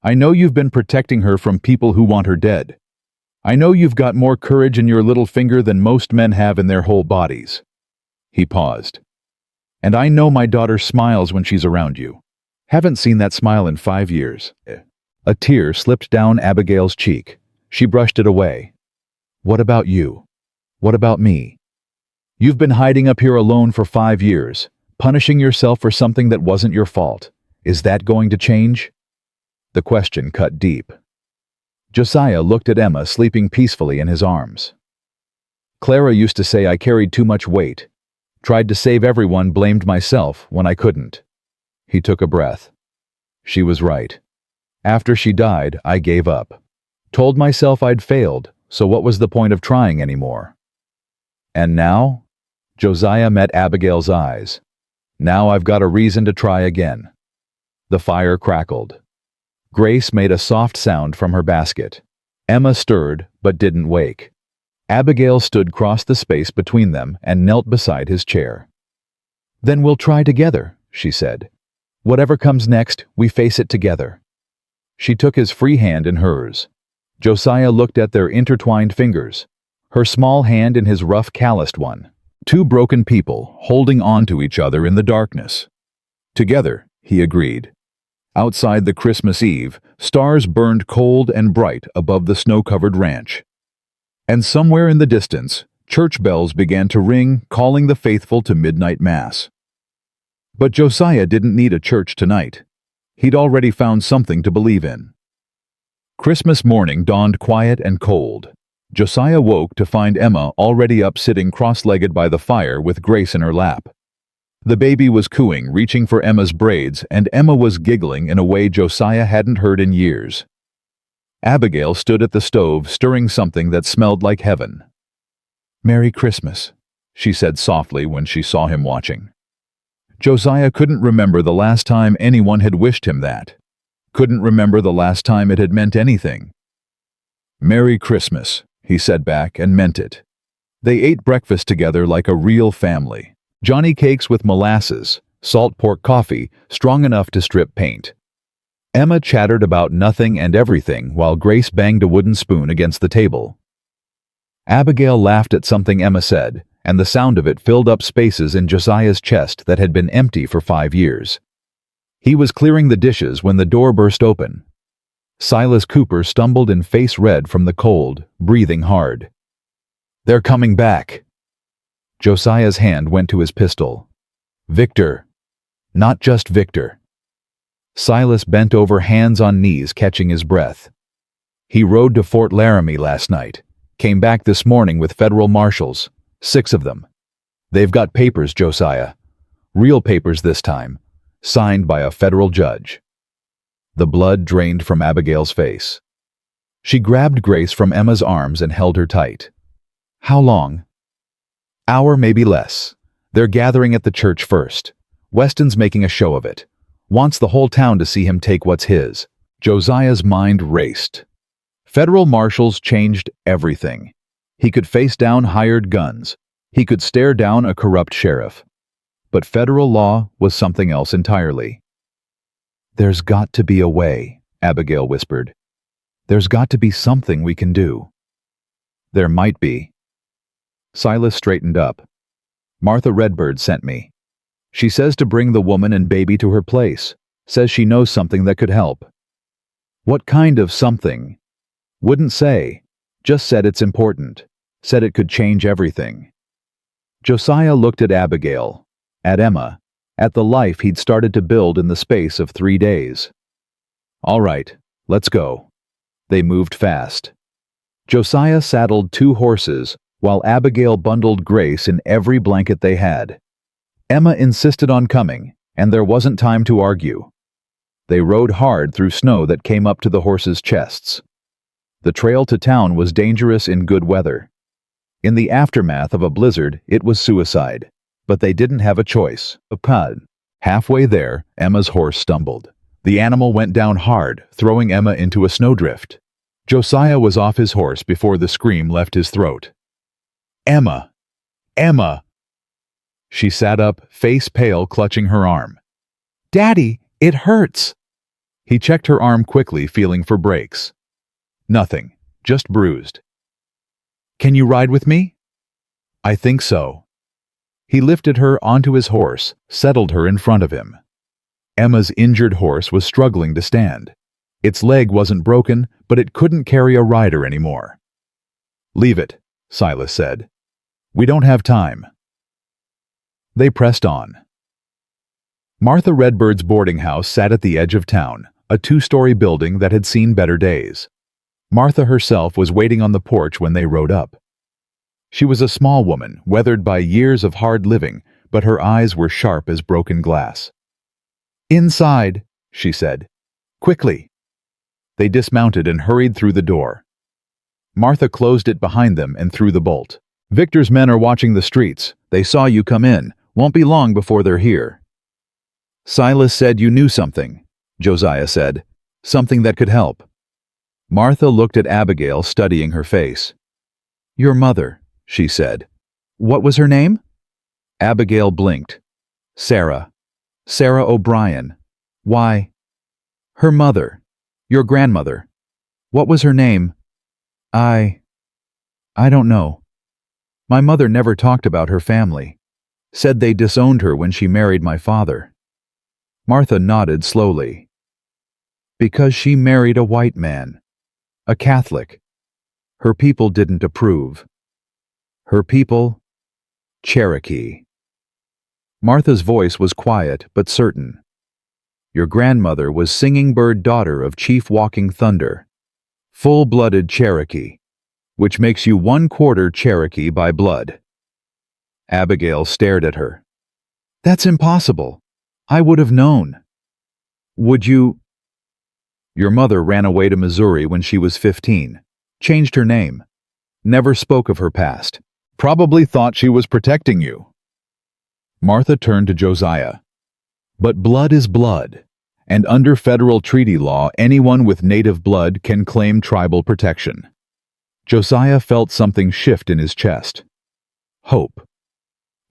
I know you've been protecting her from people who want her dead. I know you've got more courage in your little finger than most men have in their whole bodies. He paused. And I know my daughter smiles when she's around you. Haven't seen that smile in 5 years. A tear slipped down Abigail's cheek. She brushed it away. What about you? What about me? You've been hiding up here alone for 5 years, punishing yourself for something that wasn't your fault. Is that going to change? The question cut deep. Josiah looked at Emma sleeping peacefully in his arms. Clara used to say I carried too much weight. Tried to save everyone, blamed myself when I couldn't. He took a breath. She was right. After she died, I gave up. Told myself I'd failed, so what was the point of trying anymore? And now? Josiah met Abigail's eyes. Now I've got a reason to try again. The fire crackled. Grace made a soft sound from her basket. Emma stirred, but didn't wake. Abigail stood across the space between them and knelt beside his chair. Then we'll try together, she said. Whatever comes next, we face it together. She took his free hand in hers. Josiah looked at their intertwined fingers, her small hand in his rough, calloused one. 2 broken people holding on to each other in the darkness. Together, he agreed. Outside the Christmas Eve, stars burned cold and bright above the snow-covered ranch. And somewhere in the distance, church bells began to ring, calling the faithful to midnight mass. But Josiah didn't need a church tonight. He'd already found something to believe in. Christmas morning dawned quiet and cold. Josiah woke to find Emma already up sitting cross-legged by the fire with Grace in her lap. The baby was cooing, reaching for Emma's braids, and Emma was giggling in a way Josiah hadn't heard in years. Abigail stood at the stove stirring something that smelled like heaven. "Merry Christmas," she said softly when she saw him watching. Josiah couldn't remember the last time anyone had wished him that. Couldn't remember the last time it had meant anything. "Merry Christmas," he said back and meant it. They ate breakfast together like a real family. Johnny cakes with molasses, salt pork coffee, strong enough to strip paint. Emma chattered about nothing and everything while Grace banged a wooden spoon against the table. Abigail laughed at something Emma said, and the sound of it filled up spaces in Josiah's chest that had been empty for 5 years. He was clearing the dishes when the door burst open. Silas Cooper stumbled in face red from the cold, breathing hard. "They're coming back." Josiah's hand went to his pistol. "Victor. Not just Victor." Silas bent over, hands on knees, catching his breath. "He rode to Fort Laramie last night. Came back this morning with federal marshals. 6 of them. They've got papers, Josiah. Real papers this time. Signed by a federal judge." The blood drained from Abigail's face. She grabbed Grace from Emma's arms and held her tight. "How long?" "Hour, maybe less. They're gathering at the church first. Weston's making a show of it. Wants the whole town to see him take what's his." Josiah's mind raced. Federal marshals changed everything. He could face down hired guns. He could stare down a corrupt sheriff. But federal law was something else entirely. "There's got to be a way," Abigail whispered. "There's got to be something we can do." "There might be." Silas straightened up. "Martha Redbird sent me. She says to bring the woman and baby to her place. Says she knows something that could help." "What kind of something?" "Wouldn't say. Just said it's important. Said it could change everything." Josiah looked at Abigail, at Emma, at the life he'd started to build in the space of 3 days. "All right, let's go." They moved fast. Josiah saddled 2 horses, while Abigail bundled Grace in every blanket they had. Emma insisted on coming, and there wasn't time to argue. They rode hard through snow that came up to the horses' chests. The trail to town was dangerous in good weather. In the aftermath of a blizzard, it was suicide. But they didn't have a choice. Halfway there, Emma's horse stumbled. The animal went down hard, throwing Emma into a snowdrift. Josiah was off his horse before the scream left his throat. "Emma! Emma!" She sat up, face pale, clutching her arm. "Daddy, it hurts!" He checked her arm quickly, feeling for breaks. "Nothing, just bruised." "Can you ride with me?" "I think so." He lifted her onto his horse, settled her in front of him. Emma's injured horse was struggling to stand. Its leg wasn't broken, but it couldn't carry a rider anymore. "Leave it," Silas said. "We don't have time." They pressed on. Martha Redbird's boarding house sat at the edge of town, a 2-story building that had seen better days. Martha herself was waiting on the porch when they rode up. She was a small woman, weathered by years of hard living, but her eyes were sharp as broken glass. "Inside," she said. "Quickly." They dismounted and hurried through the door. Martha closed it behind them and threw the bolt. "Victor's men are watching the streets. They saw you come in. Won't be long before they're here." "Silas said you knew something," Josiah said. "Something that could help." Martha looked at Abigail, studying her face. "Your mother," she said. "What was her name?" Abigail blinked. "Sarah. Sarah O'Brien. Why?" "Her mother. Your grandmother. What was her name?" I don't know. My mother never talked about her family. Said they disowned her when she married my father." Martha nodded slowly. "Because she married a white man. A Catholic. Her people didn't approve." "Her people?" "Cherokee." Martha's voice was quiet but certain. "Your grandmother was Singing Bird, daughter of Chief Walking Thunder. Full-blooded Cherokee, which makes you 1/4 Cherokee by blood." Abigail stared at her. "That's impossible. I would have known." "Would you?" "Your mother ran away to Missouri when she was 15. Changed her name. Never spoke of her past. Probably thought she was protecting you. Martha turned to Josiah. But blood is blood, and under federal treaty law, anyone with native blood can claim tribal protection. Josiah felt something shift in his chest. Hope.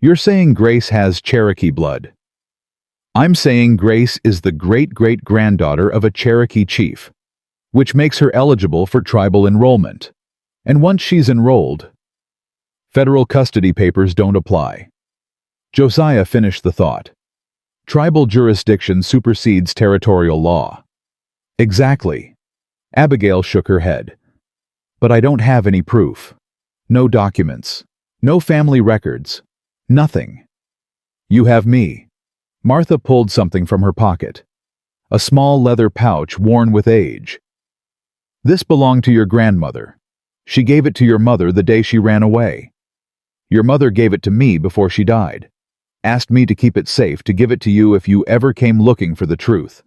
You're saying Grace has Cherokee blood. I'm saying Grace is the great-great-granddaughter of a Cherokee chief, which makes her eligible for tribal enrollment. And once she's enrolled, federal custody papers don't apply. Josiah finished the thought. Tribal jurisdiction supersedes territorial law. Exactly. Abigail shook her head. But I don't have any proof. No documents. No family records. Nothing. You have me. Martha pulled something from her pocket. A small leather pouch worn with age. This belonged to your grandmother. She gave it to your mother the day she ran away. Your mother gave it to me before she died. Asked me to keep it safe, to give it to you if you ever came looking for the truth.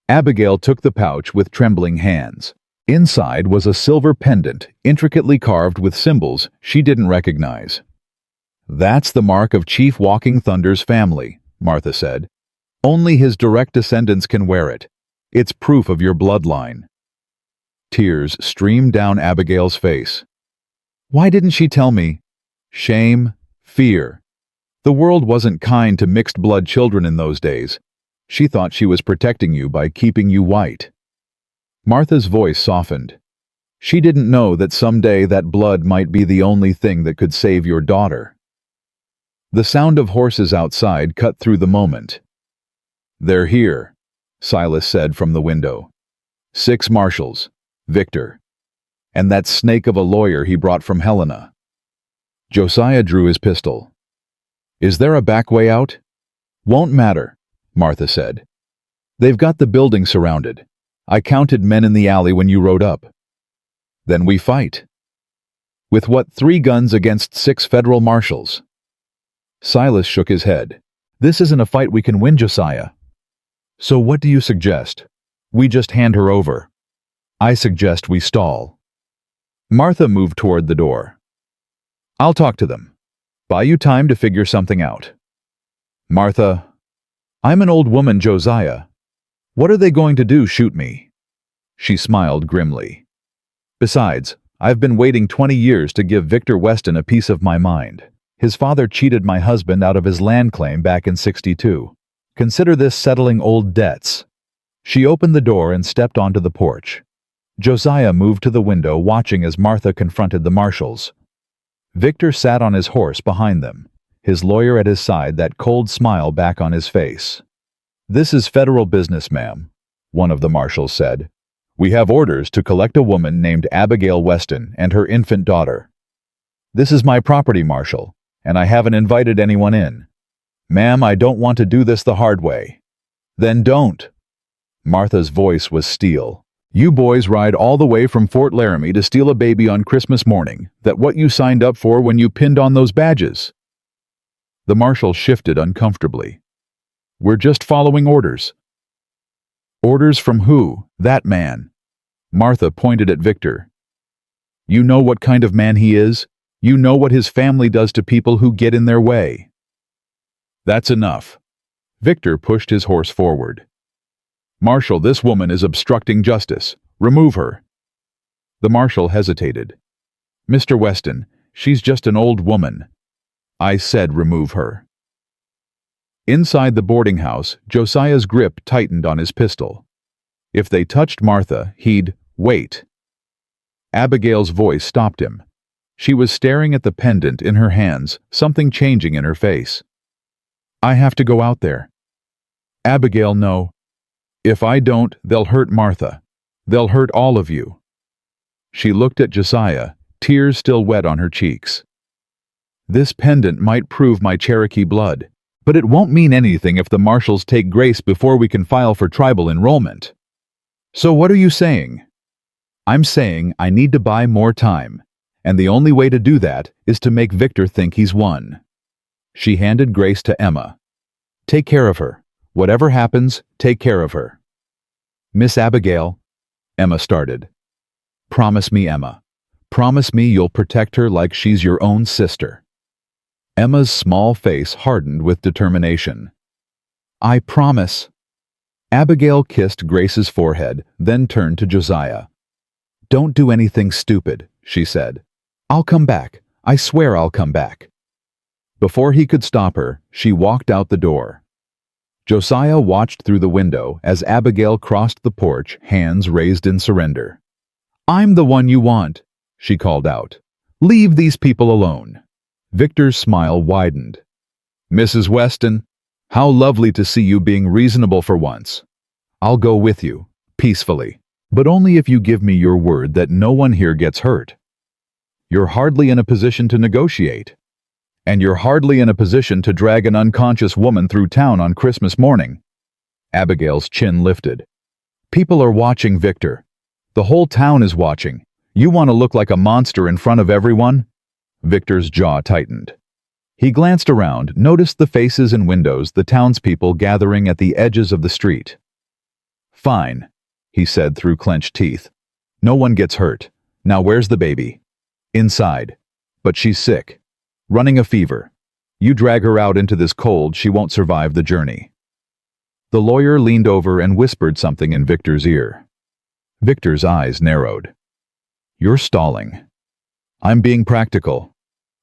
Abigail took the pouch with trembling hands. Inside was a silver pendant, intricately carved with symbols she didn't recognize. That's the mark of Chief Walking Thunder's family, Martha said. Only his direct descendants can wear it. It's proof of your bloodline. Tears streamed down Abigail's face. Why didn't she tell me? Shame, fear. The world wasn't kind to mixed-blood children in those days. She thought she was protecting you by keeping you white. Martha's voice softened. She didn't know that someday that blood might be the only thing that could save your daughter. The sound of horses outside cut through the moment. They're here, Silas said from the window. 6 marshals, Victor, and that snake of a lawyer he brought from Helena. Josiah drew his pistol. Is there a back way out? Won't matter, Martha said. They've got the building surrounded. I counted men in the alley when you rode up. Then we fight. With what, 3 guns against 6 federal marshals? Silas shook his head. This isn't a fight we can win, Josiah. So what do you suggest? We just hand her over. I suggest we stall. Martha moved toward the door. I'll talk to them. Buy you time to figure something out. Martha, I'm an old woman, Josiah. What are they going to do, shoot me? She smiled grimly. Besides, I've been waiting 20 years to give Victor Weston a piece of my mind. His father cheated my husband out of his land claim back in '62. Consider this settling old debts. She opened the door and stepped onto the porch. Josiah moved to the window, watching as Martha confronted the marshals. Victor sat on his horse behind them, his lawyer at his side, that cold smile back on his face. This is federal business, ma'am, one of the marshals said. We have orders to collect a woman named Abigail Weston and her infant daughter. This is my property, Marshal, and I haven't invited anyone in. Ma'am, I don't want to do this the hard way. Then don't. Martha's voice was steel. You boys ride all the way from Fort Laramie to steal a baby on Christmas morning. That what you signed up for when you pinned on those badges? The marshal shifted uncomfortably. We're just following orders. Orders from who? That man. Martha pointed at Victor. You know what kind of man he is? You know what his family does to people who get in their way. That's enough. Victor pushed his horse forward. Marshal, this woman is obstructing justice. Remove her. The marshal hesitated. Mr. Weston, she's just an old woman. I said remove her. Inside the boarding house, Josiah's grip tightened on his pistol. If they touched Martha, he'd wait. Abigail's voice stopped him. She was staring at the pendant in her hands, something changing in her face. I have to go out there. Abigail, no. If I don't, they'll hurt Martha. They'll hurt all of you. She looked at Josiah, tears still wet on her cheeks. This pendant might prove my Cherokee blood, but it won't mean anything if the marshals take Grace before we can file for tribal enrollment. So what are you saying? I'm saying I need to buy more time, and the only way to do that is to make Victor think he's won. She handed Grace to Emma. Take care of her. Whatever happens, take care of her. Miss Abigail, Emma started. Promise me, Emma. Promise me you'll protect her like she's your own sister." Emma's small face hardened with determination. "I promise." Abigail kissed Grace's forehead, then turned to Josiah. "Don't do anything stupid," she said. "I'll come back. I swear I'll come back." Before he could stop her, she walked out the door. Josiah watched through the window as Abigail crossed the porch, hands raised in surrender. "I'm the one you want," she called out. "Leave these people alone." Victor's smile widened. "Mrs. Weston, how lovely to see you being reasonable for once. I'll go with you, peacefully, but only if you give me your word that no one here gets hurt. You're hardly in a position to negotiate. And you're hardly in a position to drag an unconscious woman through town on Christmas morning." Abigail's chin lifted. "People are watching, Victor. The whole town is watching. You want to look like a monster in front of everyone?" Victor's jaw tightened. He glanced around, noticed the faces and windows, the townspeople gathering at the edges of the street. "Fine," he said through clenched teeth. "No one gets hurt. Now where's the baby?" "Inside. But she's sick. Running a fever. You drag her out into this cold, she won't survive the journey." The lawyer leaned over and whispered something in Victor's ear. Victor's eyes narrowed. "You're stalling." "I'm being practical.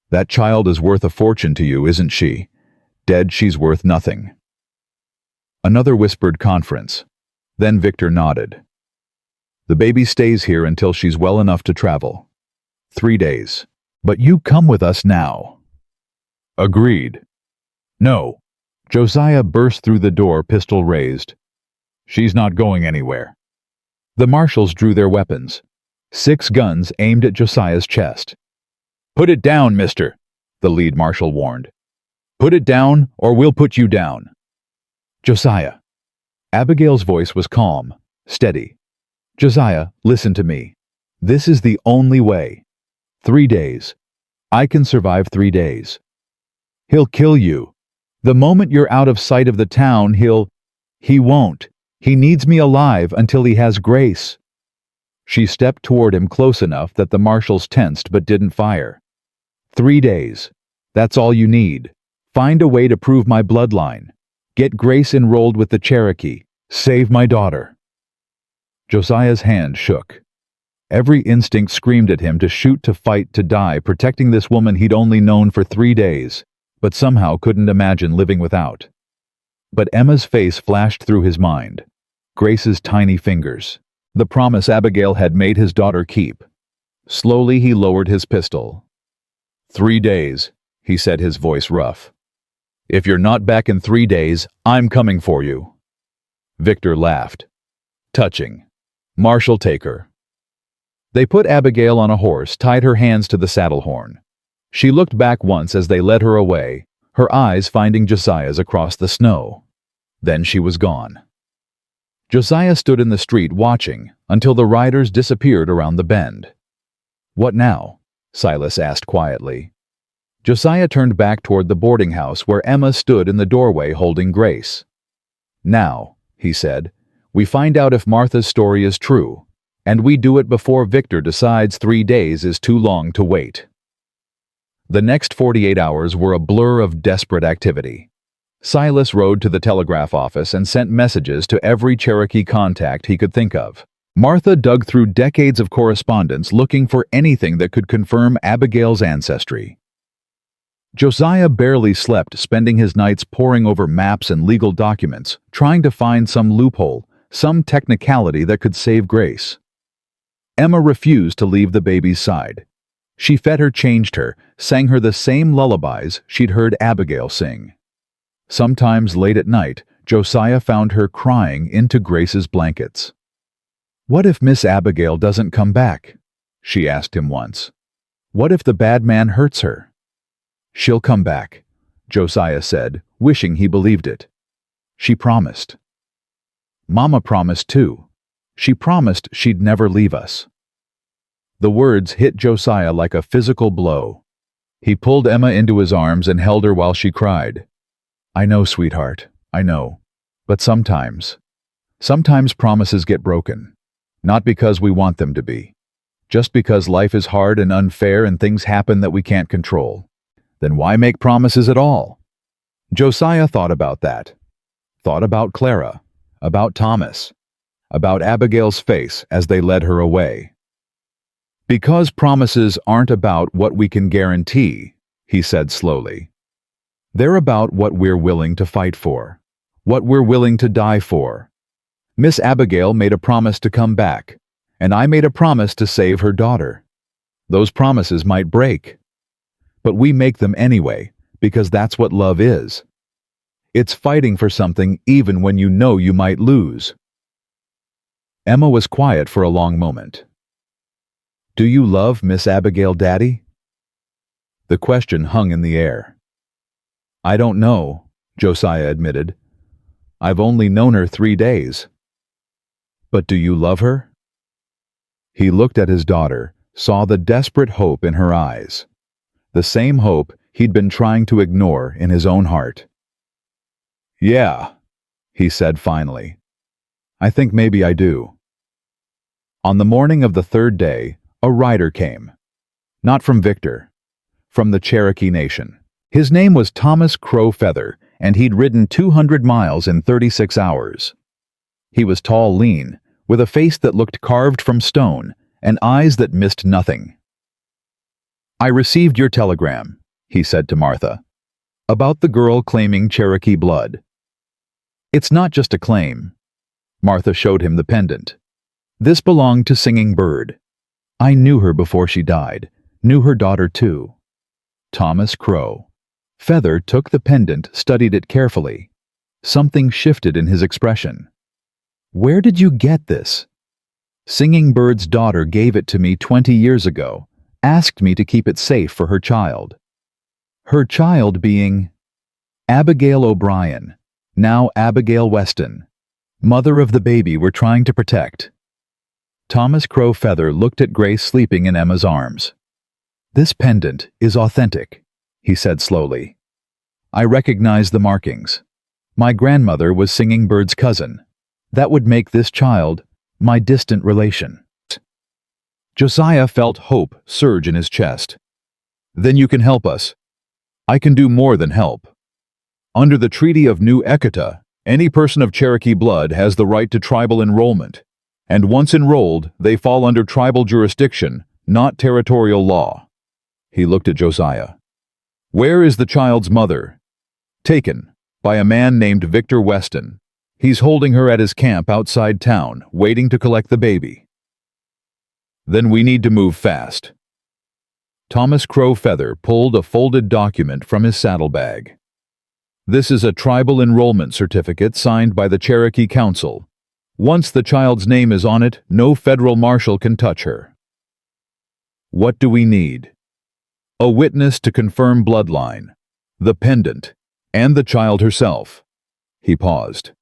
That child is worth a fortune to you, isn't she? Dead, she's worth nothing." Another whispered conference. Then Victor nodded. "The baby stays here until she's well enough to travel. 3 days. But you come with us now." "Agreed." "No." Josiah burst through the door, pistol raised. "She's not going anywhere." The marshals drew their weapons. 6 guns aimed at Josiah's chest. "Put it down, mister," the lead marshal warned. "Put it down, or we'll put you down." "Josiah." Abigail's voice was calm, steady. "Josiah, listen to me. This is the only way. 3 days. I can survive 3 days. He'll kill you. The moment you're out of sight of the town, He won't. He needs me alive until he has Grace." She stepped toward him close enough that the marshals tensed but didn't fire. 3 days. That's all you need. Find a way to prove my bloodline. Get Grace enrolled with the Cherokee. Save my daughter." Josiah's hand shook. Every instinct screamed at him to shoot, to fight, to die, protecting this woman he'd only known for 3 days, but somehow couldn't imagine living without. But Emma's face flashed through his mind. Grace's tiny fingers. The promise Abigail had made his daughter keep. Slowly he lowered his pistol. 3 days, he said, his voice rough. "If you're not back in 3 days, I'm coming for you." Victor laughed. "Touching. Marshal, take her." They put Abigail on a horse, tied her hands to the saddle horn. She looked back once as they led her away, her eyes finding Josiah's across the snow. Then she was gone. Josiah stood in the street watching until the riders disappeared around the bend. "What now?" Silas asked quietly. Josiah turned back toward the boarding house where Emma stood in the doorway holding Grace. "Now," he said, "we find out if Martha's story is true, and we do it before Victor decides 3 days is too long to wait." The next 48 hours were a blur of desperate activity. Silas rode to the telegraph office and sent messages to every Cherokee contact he could think of. Martha dug through decades of correspondence looking for anything that could confirm Abigail's ancestry. Josiah barely slept, spending his nights poring over maps and legal documents, trying to find some loophole, some technicality that could save Grace. Emma refused to leave the baby's side. She fed her, changed her, sang her the same lullabies she'd heard Abigail sing. Sometimes late at night, Josiah found her crying into Grace's blankets. "What if Miss Abigail doesn't come back?" she asked him once. "What if the bad man hurts her?" "She'll come back," Josiah said, wishing he believed it. "She promised." "Mama promised too. She promised she'd never leave us." The words hit Josiah like a physical blow. He pulled Emma into his arms and held her while she cried. "I know, sweetheart, I know. But sometimes promises get broken. Not because we want them to be, Just because life is hard and unfair and things happen that we can't control, then why make promises at all? Josiah thought about that. Thought about Clara, about Thomas, about Abigail's face as they led her away. Because promises aren't about what we can guarantee, he said slowly. They're about what we're willing to fight for, what we're willing to die for. Miss Abigail made a promise to come back, and I made a promise to save her daughter. Those promises might break, but we make them anyway, because that's what love is. It's fighting for something even when you know you might lose. Emma was quiet for a long moment. Do you love Miss Abigail, Daddy? The question hung in the air. I don't know, Josiah admitted. I've only known her 3 days. But do you love her? He looked at his daughter, saw the desperate hope in her eyes. The same hope he'd been trying to ignore in his own heart. Yeah, he said finally. I think maybe I do. On the morning of the 3rd day, a rider came. Not from Victor, from the Cherokee Nation. His name was Thomas Crow Feather, and he'd ridden 200 miles in 36 hours. He was tall, lean, with a face that looked carved from stone and eyes that missed nothing. I received your telegram, he said to Martha, about the girl claiming Cherokee blood. It's not just a claim. Martha showed him the pendant. This belonged to Singing Bird. I knew her before she died, knew her daughter too. Thomas Crow. Feather took the pendant, studied it carefully. Something shifted in his expression. Where did you get this? Singing Bird's daughter gave it to me 20 years ago, asked me to keep it safe for her child. Her child being Abigail O'Brien, now Abigail Weston, mother of the baby we're trying to protect. Thomas Crow Feather looked at Grace sleeping in Emma's arms. This pendant is authentic, he said slowly. I recognize the markings. My grandmother was Singing Bird's cousin. That would make this child my distant relation. Josiah felt hope surge in his chest. Then you can help us. I can do more than help. Under the Treaty of New Echota, any person of Cherokee blood has the right to tribal enrollment, and once enrolled, they fall under tribal jurisdiction, not territorial law. He looked at Josiah. Where is the child's mother? Taken, by a man named Victor Weston. He's holding her at his camp outside town, waiting to collect the baby. Then we need to move fast. Thomas Crow Feather pulled a folded document from his saddlebag. This is a tribal enrollment certificate signed by the Cherokee Council. Once the child's name is on it, no federal marshal can touch her. What do we need? A witness to confirm bloodline, the pendant, and the child herself. He paused.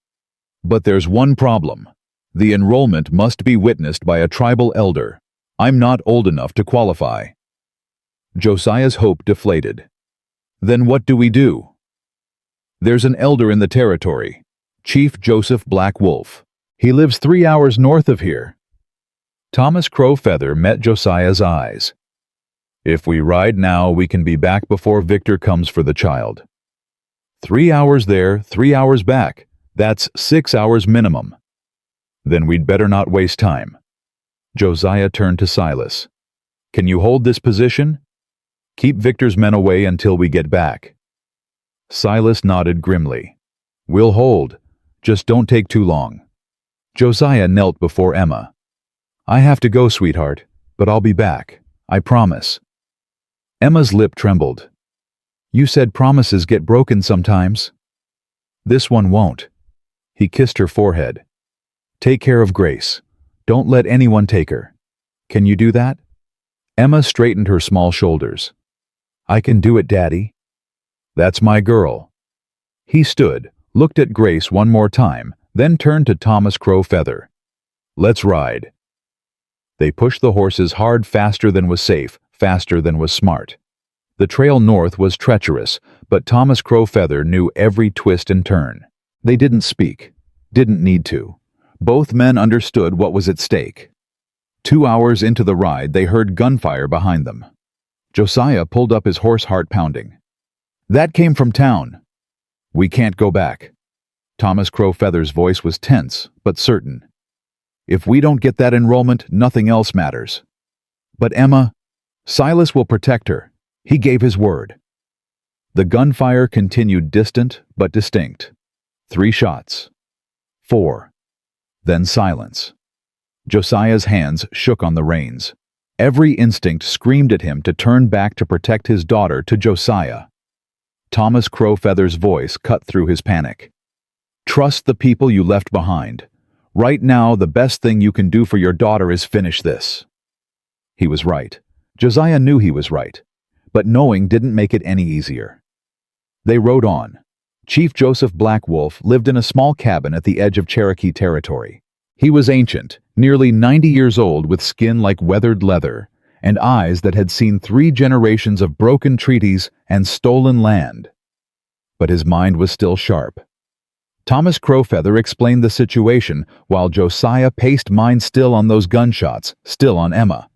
But there's one problem. The enrollment must be witnessed by a tribal elder. I'm not old enough to qualify. Josiah's hope deflated. Then what do we do? There's an elder in the territory, Chief Joseph Black Wolf. He lives 3 hours north of here. Thomas Crow Feather met Josiah's eyes. If we ride now, we can be back before Victor comes for the child. 3 hours there, 3 hours back. That's 6 hours minimum. Then we'd better not waste time. Josiah turned to Silas. Can you hold this position? Keep Victor's men away until we get back. Silas nodded grimly. We'll hold. Just don't take too long. Josiah knelt before Emma. I have to go, sweetheart, but I'll be back. I promise. Emma's lip trembled. You said promises get broken sometimes. This one won't. He kissed her forehead. Take care of Grace. Don't let anyone take her. Can you do that? Emma straightened her small shoulders. I can do it, Daddy. That's my girl. He stood, looked at Grace one more time, then turned to Thomas Crow Feather. Let's ride. They pushed the horses hard, faster than was safe, faster than was smart. The trail north was treacherous, but Thomas Crow Feather knew every twist and turn. They didn't speak, didn't need to. Both men understood what was at stake. 2 hours into the ride, they heard gunfire behind them. Josiah pulled up his horse, heart pounding. That came from town. We can't go back. Thomas Crow Feather's voice was tense, but certain. If we don't get that enrollment, nothing else matters. But Emma, Silas will protect her. He gave his word. The gunfire continued, distant but distinct. 3 shots. 4. Then silence. Josiah's hands shook on the reins. Every instinct screamed at him to turn back to protect his daughter. To Josiah. Thomas Crow Feather's voice cut through his panic. Trust the people you left behind. Right now, the best thing you can do for your daughter is finish this. He was right. Josiah knew he was right. But knowing didn't make it any easier. They rode on. Chief Joseph Black Wolf lived in a small cabin at the edge of Cherokee territory. He was ancient, nearly 90 years old, with skin like weathered leather, and eyes that had seen 3 generations of broken treaties and stolen land. But his mind was still sharp. Thomas Crow Feather explained the situation while Josiah paced, mind still on those gunshots, still on Emma.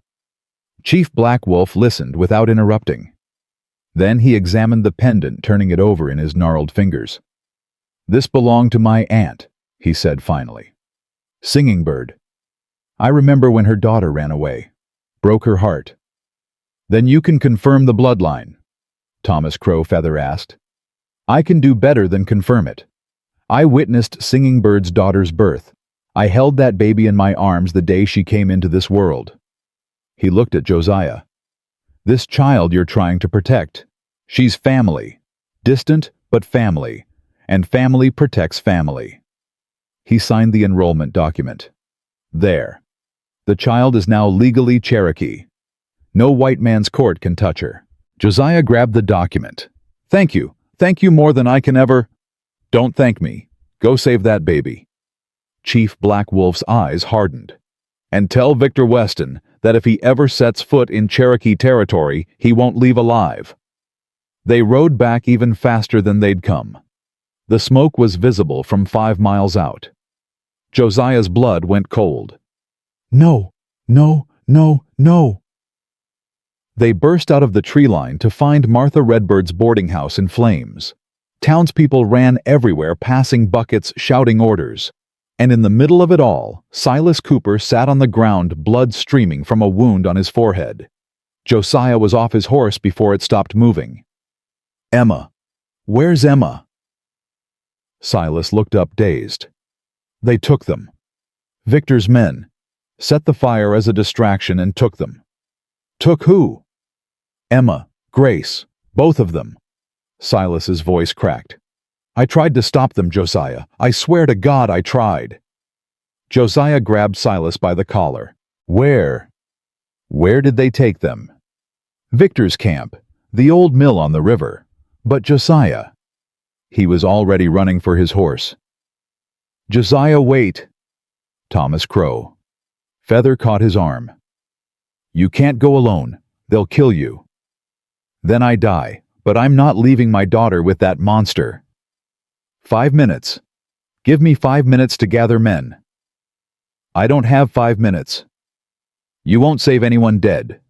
Chief Black Wolf listened without interrupting. Then he examined the pendant, turning it over in his gnarled fingers. This belonged to my aunt, he said finally. Singing Bird. I remember when her daughter ran away. Broke her heart. Then you can confirm the bloodline? Thomas Crow Feather asked. I can do better than confirm it. I witnessed Singing Bird's daughter's birth. I held that baby in my arms the day she came into this world. He looked at Josiah. This child you're trying to protect. She's family. Distant, but family. And family protects family. He signed the enrollment document. There. The child is now legally Cherokee. No white man's court can touch her. Josiah grabbed the document. Thank you. Thank you more than I can ever. Don't thank me. Go save that baby. Chief Black Wolf's eyes hardened. And tell Victor Weston that if he ever sets foot in Cherokee territory, he won't leave alive. They rode back even faster than they'd come. The smoke was visible from 5 miles out. Josiah's blood went cold. No, no, no, no. They burst out of the tree line to find Martha Redbird's boarding house in flames. Townspeople ran everywhere, passing buckets, shouting orders. And in the middle of it all, Silas Cooper sat on the ground, blood streaming from a wound on his forehead. Josiah was off his horse before it stopped moving. Emma. Where's Emma? Silas looked up, dazed. They took them. Victor's men. Set the fire as a distraction and took them. Took who? Emma, Grace, both of them. Silas's voice cracked. I tried to stop them, Josiah. I swear to God I tried. Josiah grabbed Silas by the collar. Where? Where did they take them? Victor's camp, the old mill on the river. But Josiah. He was already running for his horse. Josiah, wait. Thomas Crow. Feather caught his arm. You can't go alone. They'll kill you. Then I die, but I'm not leaving my daughter with that monster. 5 minutes. Give me 5 minutes to gather men. I don't have 5 minutes. You won't save anyone dead.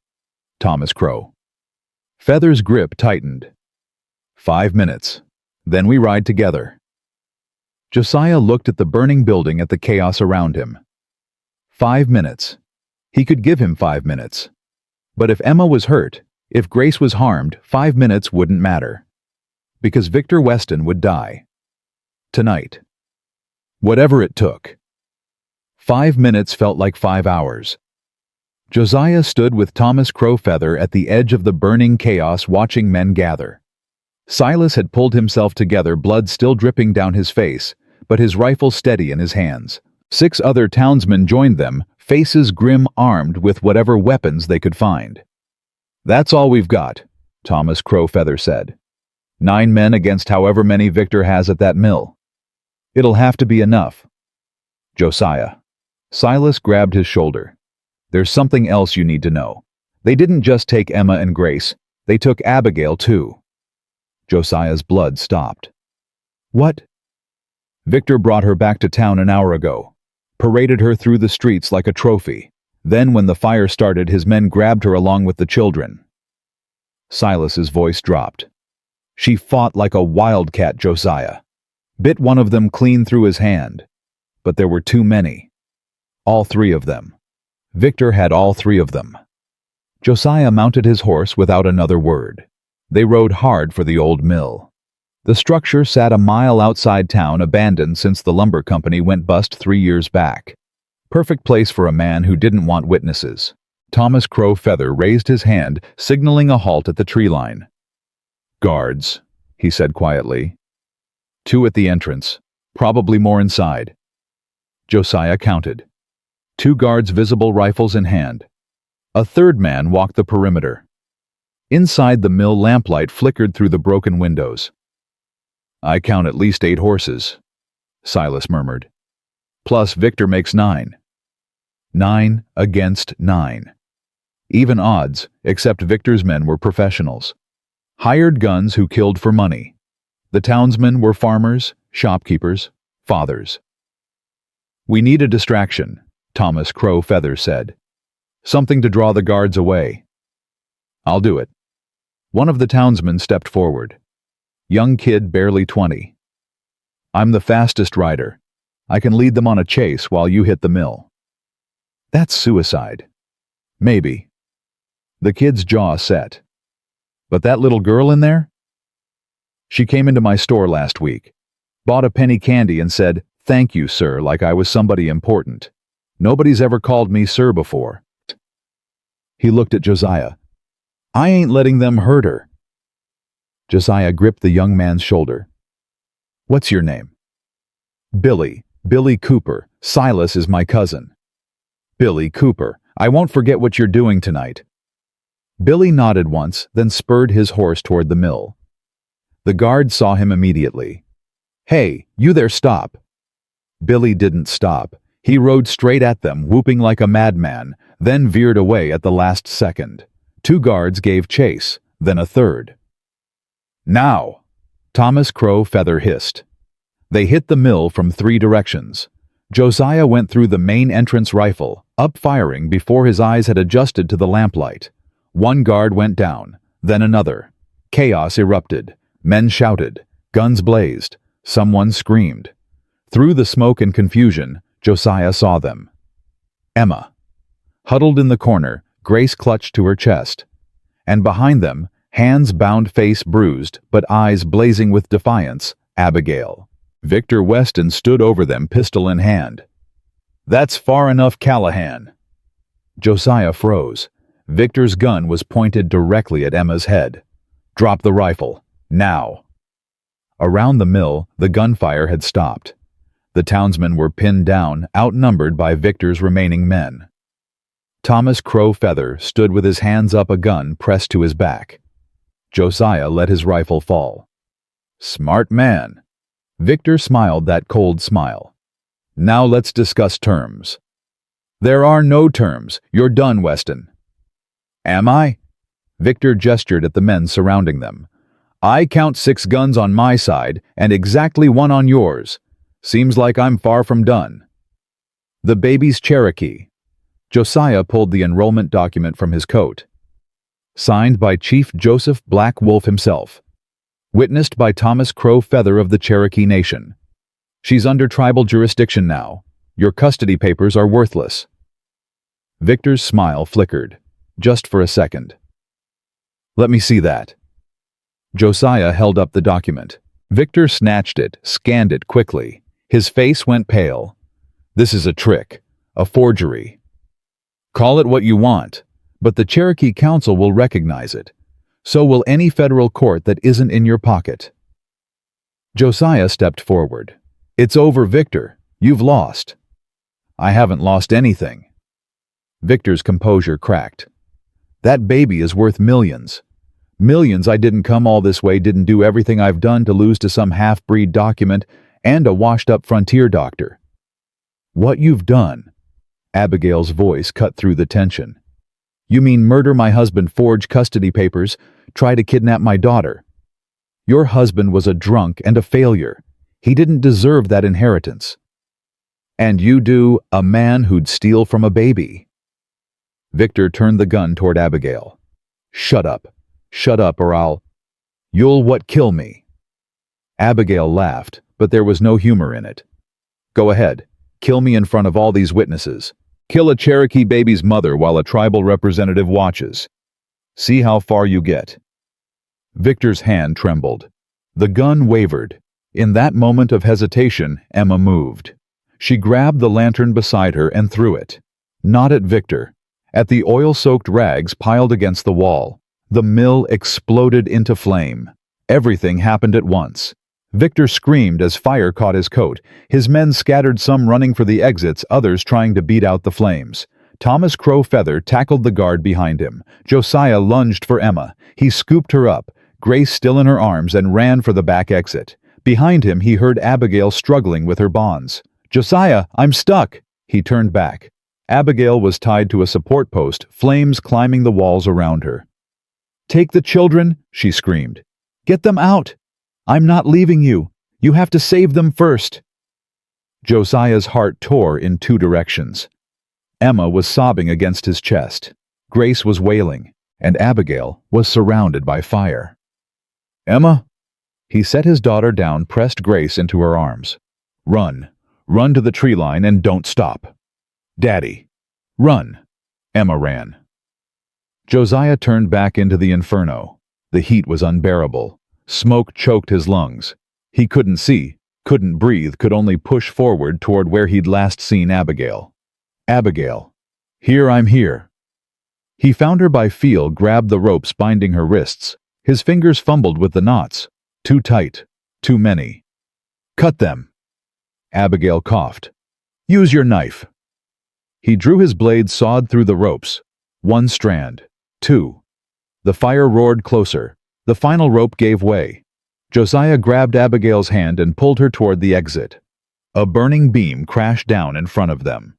Thomas Crow. Feather's grip tightened. 5 minutes. Then we ride together. Josiah looked at the burning building, at the chaos around him. 5 minutes. He could give him 5 minutes. But if Emma was hurt, if Grace was harmed, 5 minutes wouldn't matter. Because Victor Weston would die. Tonight. Whatever it took. 5 minutes felt like 5 hours. Josiah stood with Thomas Crow Feather at the edge of the burning chaos, watching men gather. Silas had pulled himself together, blood still dripping down his face, but his rifle steady in his hands. 6 other townsmen joined them, faces grim, armed with whatever weapons they could find. That's all we've got, Thomas Crow Feather said. 9 men against however many Victor has at that mill. It'll have to be enough. Josiah. Silas grabbed his shoulder. There's something else you need to know. They didn't just take Emma and Grace, they took Abigail too. Josiah's blood stopped. What? Victor brought her back to town an hour ago. Paraded her through the streets like a trophy. Then when the fire started, his men grabbed her along with the children. Silas's voice dropped. She fought like a wildcat, Josiah. Bit one of them clean through his hand. But there were too many. All three of them. Victor had all three of them. Josiah mounted his horse without another word. They rode hard for the old mill. The structure sat a mile outside town, abandoned since the lumber company went bust 3 years back. Perfect place for a man who didn't want witnesses. Thomas Crow Feather raised his hand, signaling a halt at the tree line. "Guards," he said quietly. "2 at the entrance, probably more inside." Josiah counted. 2 guards, visible, rifles in hand. A third man walked the perimeter. Inside, the mill lamplight flickered through the broken windows. "I count at least 8 horses," Silas murmured. "Plus Victor makes 9. 9 against 9. Even odds, except Victor's men were professionals. Hired guns who killed for money. The townsmen were farmers, shopkeepers, fathers. "We need a distraction," Thomas Crow Feather said. "Something to draw the guards away." "I'll do it." One of the townsmen stepped forward. Young kid, barely 20. "I'm the fastest rider. I can lead them on a chase while you hit the mill." "That's suicide." "Maybe." The kid's jaw set. "But that little girl in there?" "She came into my store last week, bought a penny candy and said, 'Thank you, sir,' like I was somebody important. Nobody's ever called me sir before." He looked at Josiah. "I ain't letting them hurt her." Josiah gripped the young man's shoulder. "What's your name?" "Billy. Billy Cooper. Silas is my cousin." "Billy Cooper. I won't forget what you're doing tonight." Billy nodded once, then spurred his horse toward the mill. The guard saw him immediately. "Hey, you there, stop." Billy didn't stop. He rode straight at them, whooping like a madman, then veered away at the last second. 2 guards gave chase, then a third. "Now!" Thomas Crow Feather hissed. They hit the mill from 3 directions. Josiah went through the main entrance rifle, up firing before his eyes had adjusted to the lamplight. 1 guard went down, then another. Chaos erupted. Men shouted. Guns blazed. Someone screamed. Through the smoke and confusion, Josiah saw them. Emma. Huddled in the corner, Grace clutched to her chest. And behind them, hands bound, face bruised, but eyes blazing with defiance, Abigail. Victor Weston stood over them, pistol in hand. "That's far enough, Callahan." Josiah froze. Victor's gun was pointed directly at Emma's head. "Drop the rifle. Now." Around the mill, the gunfire had stopped. The townsmen were pinned down, outnumbered by Victor's remaining men. Thomas Crow Feather stood with his hands up, a gun pressed to his back. Josiah let his rifle fall. "Smart man." Victor smiled that cold smile. "Now let's discuss terms." "There are no terms. You're done, Weston." "Am I?" Victor gestured at the men surrounding them. "I count 6 guns on my side and exactly 1 on yours. Seems like I'm far from done." "The baby's Cherokee." Josiah pulled the enrollment document from his coat. Signed by Chief Joseph Black Wolf himself. Witnessed by Thomas Crow Feather of the Cherokee Nation. She's under tribal jurisdiction now. Your custody papers are worthless. Victor's smile flickered, just for a second. "Let me see that." Josiah held up the document. Victor snatched it, scanned it quickly. His face went pale. "This is a trick, a forgery. Call it what you want, but the Cherokee Council will recognize it. So will any federal court that isn't in your pocket." Josiah stepped forward. "It's over, Victor. You've lost." "I haven't lost anything." Victor's composure cracked. "That baby is worth millions. Millions. I didn't come all this way, didn't do everything I've done to lose to some half-breed document and a washed-up frontier doctor." "What you've done?" Abigail's voice cut through the tension. "You mean murder my husband, forge custody papers, try to kidnap my daughter? Your husband was a drunk and a failure. He didn't deserve that inheritance. And you do, a man who'd steal from a baby." Victor turned the gun toward Abigail. Shut up. Shut up or I'll... You'll what kill me? Abigail laughed, but there was no humor in it. Go ahead. Kill me in front of all these witnesses. Kill a Cherokee baby's mother while a tribal representative watches. See how far you get. Victor's hand trembled. The gun wavered. In that moment of hesitation, Emma moved. She grabbed the lantern beside her and threw it. Not at Victor. At the oil-soaked rags piled against the wall. The mill exploded into flame. Everything happened at once. Victor screamed as fire caught his coat. His men scattered, some running for the exits, others trying to beat out the flames. Thomas Crow Feather tackled the guard behind him. Josiah lunged for Emma. He scooped her up, Grace still in her arms, and ran for the back exit. Behind him, he heard Abigail struggling with her bonds. "Josiah, I'm stuck!" He turned back. Abigail was tied to a support post, flames climbing the walls around her. "Take the children," she screamed. "Get them out! I'm not leaving you. You have to save them first." Josiah's heart tore in two directions. Emma was sobbing against his chest. Grace was wailing, and Abigail was surrounded by fire. "Emma?" He set his daughter down, pressed Grace into her arms. "Run. Run to the tree line and don't stop." "Daddy." "Run." Emma ran. Josiah turned back into the inferno. The heat was unbearable. Smoke choked his lungs. He couldn't see, couldn't breathe, could only push forward toward where he'd last seen Abigail. "Abigail. Here, I'm here." He found her by feel, grabbed the ropes binding her wrists. His fingers fumbled with the knots. Too tight. Too many. "Cut them." Abigail coughed. "Use your knife." He drew his blade, sawed through the ropes. One strand. Two. The fire roared closer. The final rope gave way. Josiah grabbed Abigail's hand and pulled her toward the exit. A burning beam crashed down in front of them.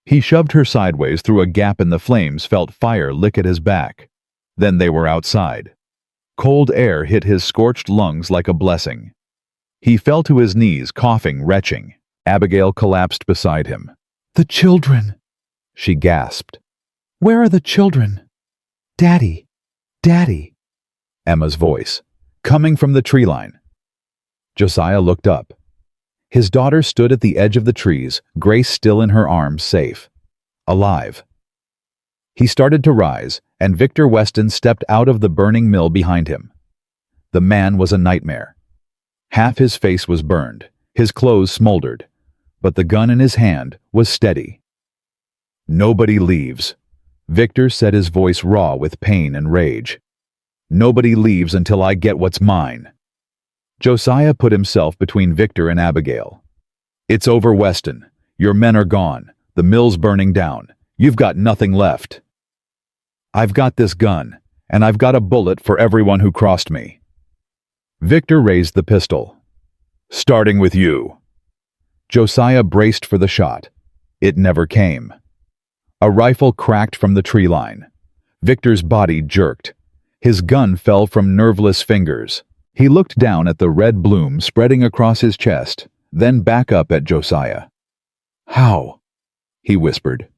He shoved her sideways through a gap in the flames, felt fire lick at his back. Then they were outside. Cold air hit his scorched lungs like a blessing. He fell to his knees, coughing, retching. Abigail collapsed beside him. "The children," she gasped. "Where are the children?" "Daddy, Daddy." Emma's voice, coming from the tree line. Josiah looked up. His daughter stood at the edge of the trees, Grace still in her arms, safe. Alive. He started to rise, and Victor Weston stepped out of the burning mill behind him. The man was a nightmare. Half his face was burned, his clothes smoldered, but the gun in his hand was steady. "Nobody leaves," Victor said, his voice raw with pain and rage. "Nobody leaves until I get what's mine." Josiah put himself between Victor and Abigail. "It's over, Weston. Your men are gone. The mill's burning down. You've got nothing left." "I've got this gun, and I've got a bullet for everyone who crossed me." Victor raised the pistol. "Starting with you." Josiah braced for the shot. It never came. A rifle cracked from the tree line. Victor's body jerked. His gun fell from nerveless fingers. He looked down at the red bloom spreading across his chest, then back up at Josiah. "How?" he whispered.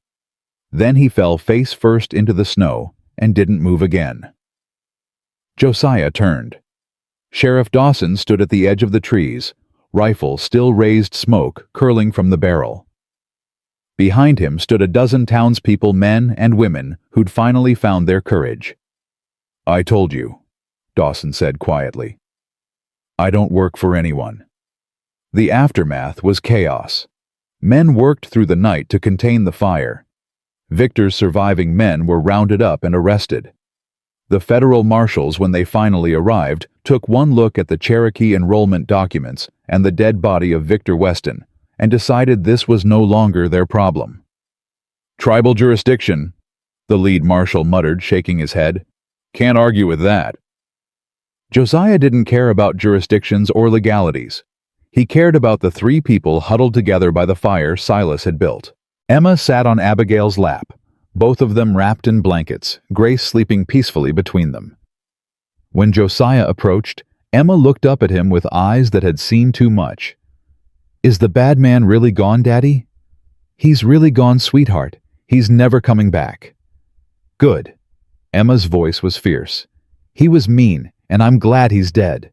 Then he fell face first into the snow and didn't move again. Josiah turned. Sheriff Dawson stood at the edge of the trees, rifle still raised, smoke curling from the barrel. Behind him stood a dozen townspeople, men and women who'd finally found their courage. "I told you," Dawson said quietly. "I don't work for anyone." The aftermath was chaos. Men worked through the night to contain the fire. Victor's surviving men were rounded up and arrested. The federal marshals, when they finally arrived, took one look at the Cherokee enrollment documents and the dead body of Victor Weston and decided this was no longer their problem. "Tribal jurisdiction," the lead marshal muttered, shaking his head. "Can't argue with that." Josiah didn't care about jurisdictions or legalities. He cared about the three people huddled together by the fire Silas had built. Emma sat on Abigail's lap, both of them wrapped in blankets, Grace sleeping peacefully between them. When Josiah approached, Emma looked up at him with eyes that had seen too much. "Is the bad man really gone, Daddy?" "He's really gone, sweetheart. He's never coming back." Good. Emma's voice was fierce. He was mean, and I'm glad he's dead.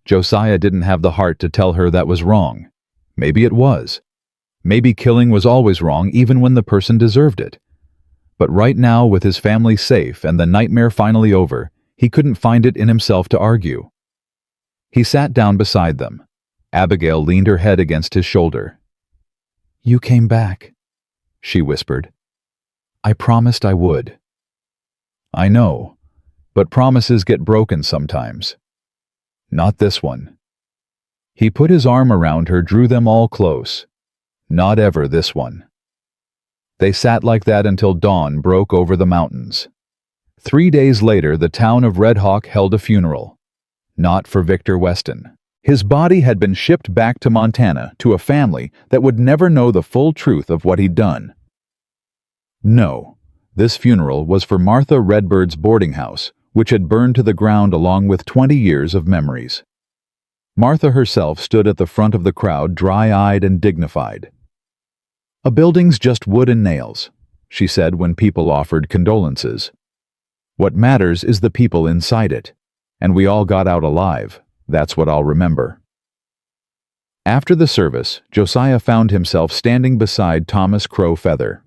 Josiah didn't have the heart to tell her that was wrong. Maybe it was. Maybe killing was always wrong even when the person deserved it. But right now, with his family safe and the nightmare finally over, he couldn't find it in himself to argue. He sat down beside them. Abigail leaned her head against his shoulder. "You came back," she whispered. "I promised I would." "I know, but promises get broken sometimes. Not this one." He put his arm around her, drew them all close. "Not ever this one." They sat like that until dawn broke over the mountains. 3 days later, the town of Red Hawk held a funeral. Not for Victor Weston. His body had been shipped back to Montana to a family that would never know the full truth of what he'd done. No, this funeral was for Martha Redbird's boarding house, which had burned to the ground along with 20 years of memories. Martha herself stood at the front of the crowd, dry-eyed and dignified. "A building's just wood and nails," she said when people offered condolences. "What matters is the people inside it, and we all got out alive. That's what I'll remember." After the service, Josiah found himself standing beside Thomas Crow Feather.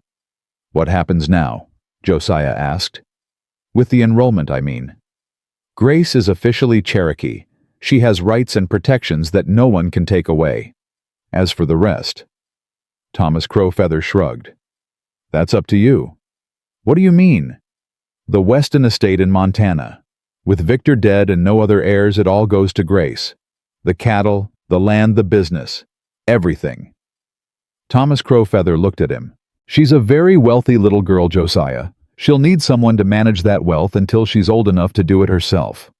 "What happens now?" Josiah asked. "With the enrollment, I mean. Grace is officially Cherokee. She has rights and protections that no one can take away. As for the rest..." Thomas Crow Feather shrugged. "That's up to you." "What do you mean?" "The Weston estate in Montana. With Victor dead and no other heirs, it all goes to Grace. The cattle, the land, the business. Everything." Thomas Crow Feather looked at him. "She's a very wealthy little girl, Josiah. She'll need someone to manage that wealth until she's old enough to do it herself."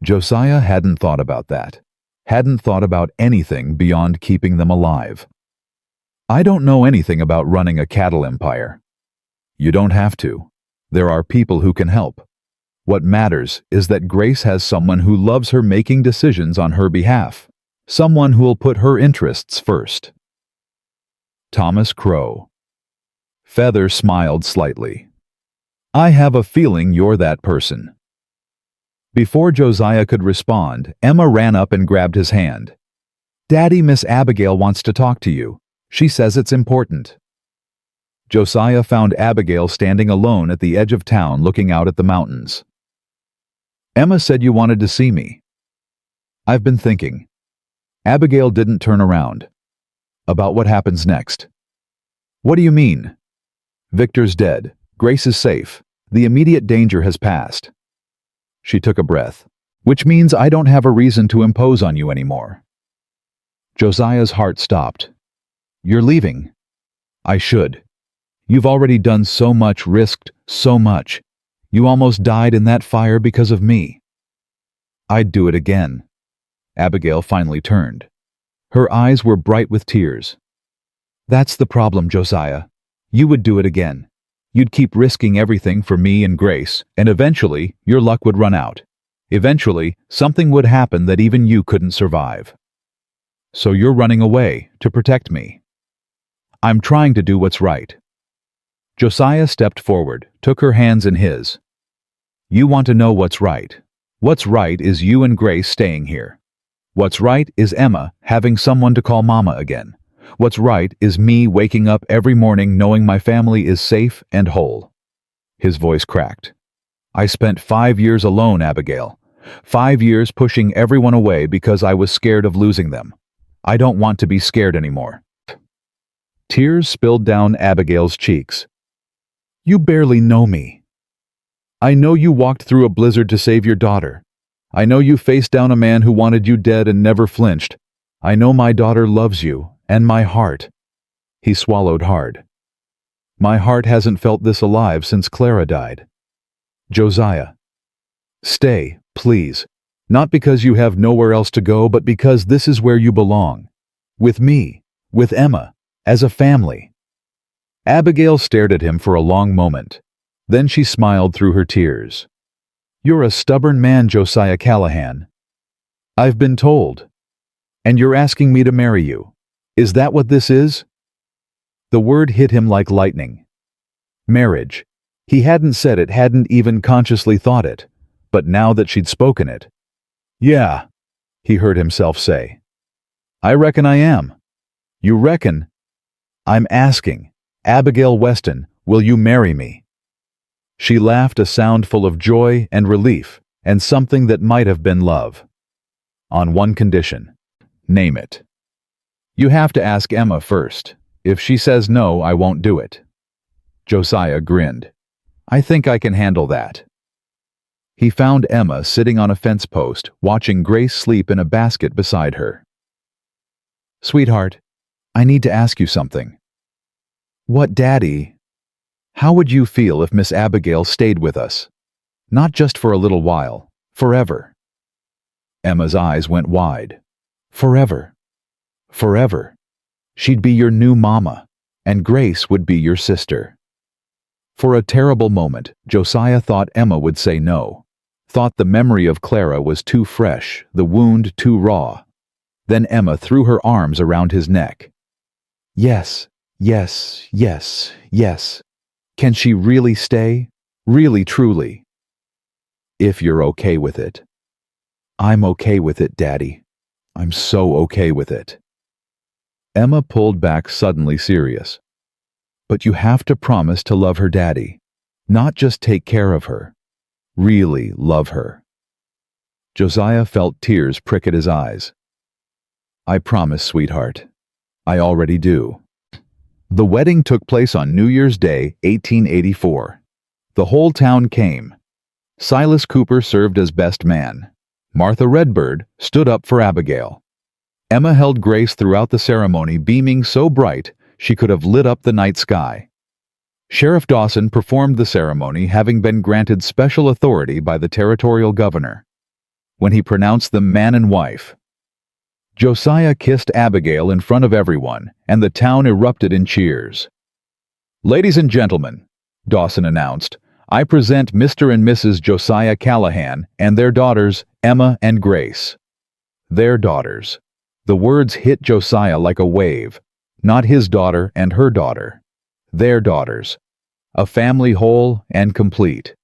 Josiah hadn't thought about that. Hadn't thought about anything beyond keeping them alive. "I don't know anything about running a cattle empire." "You don't have to. There are people who can help. What matters is that Grace has someone who loves her making decisions on her behalf. Someone who'll put her interests first." Thomas Crow. Feather smiled slightly. "I have a feeling you're that person." Before Josiah could respond, Emma ran up and grabbed his hand. "Daddy, Miss Abigail wants to talk to you. She says it's important." Josiah found Abigail standing alone at the edge of town looking out at the mountains. "Emma said you wanted to see me." "I've been thinking." Abigail didn't turn around. "About what happens next." "What do you mean?" "Victor's dead. Grace is safe. The immediate danger has passed." She took a breath. "Which means I don't have a reason to impose on you anymore." Josiah's heart stopped. "You're leaving." "I should. You've already done so much, risked so much. You almost died in that fire because of me." "I'd do it again." Abigail finally turned. Her eyes were bright with tears. "That's the problem, Josiah. You would do it again. You'd keep risking everything for me and Grace, and eventually your luck would run out. Eventually, something would happen that even you couldn't survive. So you're running away to protect me." "I'm trying to do what's right." Josiah stepped forward, took her hands in his. "You want to know what's right. What's right is you and Grace staying here. What's right is Emma having someone to call Mama again. What's right is me waking up every morning knowing my family is safe and whole." His voice cracked. "I spent 5 years alone, Abigail. 5 years pushing everyone away because I was scared of losing them. I don't want to be scared anymore." Tears spilled down Abigail's cheeks. "You barely know me. I know you walked through a blizzard to save your daughter. I know you faced down a man who wanted you dead and never flinched. I know my daughter loves you, and my heart." He swallowed hard. "My heart hasn't felt this alive since Clara died. Josiah, stay, please. Not because you have nowhere else to go, but because this is where you belong. With me, with Emma, as a family." Abigail stared at him for a long moment. Then she smiled through her tears. "You're a stubborn man, Josiah Callahan. I've been told. And you're asking me to marry you. Is that what this is?" The word hit him like lightning. Marriage. He hadn't said it, hadn't even consciously thought it, but now that she'd spoken it. "Yeah," he heard himself say. "I reckon I am." "You reckon?" "I'm asking, Abigail Weston, will you marry me?" She laughed, a sound full of joy and relief, and something that might have been love. "On one condition." "Name it." "You have to ask Emma first. If she says no, I won't do it." Josiah grinned. "I think I can handle that." He found Emma sitting on a fence post, watching Grace sleep in a basket beside her. "Sweetheart, I need to ask you something." "What, Daddy?" "How would you feel if Miss Abigail stayed with us? Not just for a little while, forever." Emma's eyes went wide. "Forever. Forever. She'd be your new mama, and Grace would be your sister." For a terrible moment, Josiah thought Emma would say no, thought the memory of Clara was too fresh, the wound too raw. Then Emma threw her arms around his neck. "Yes, yes, yes, yes. Can she really stay? Really, truly?" "If you're okay with it." "I'm okay with it, Daddy. I'm so okay with it." Emma pulled back, suddenly serious. "But you have to promise to love her, Daddy. Not just take care of her. Really love her." Josiah felt tears prick at his eyes. "I promise, sweetheart. I already do." The wedding took place on New Year's Day, 1884. The whole town came. Silas Cooper served as best man. Martha Redbird stood up for Abigail. Emma held Grace throughout the ceremony, beaming so bright she could have lit up the night sky. Sheriff Dawson performed the ceremony, having been granted special authority by the territorial governor. When he pronounced them man and wife, Josiah kissed Abigail in front of everyone, and the town erupted in cheers. "Ladies and gentlemen," Dawson announced, "I present Mr. and Mrs. Josiah Callahan and their daughters, Emma and Grace." Their daughters. The words hit Josiah like a wave. Not his daughter and her daughter. Their daughters. A family whole and complete.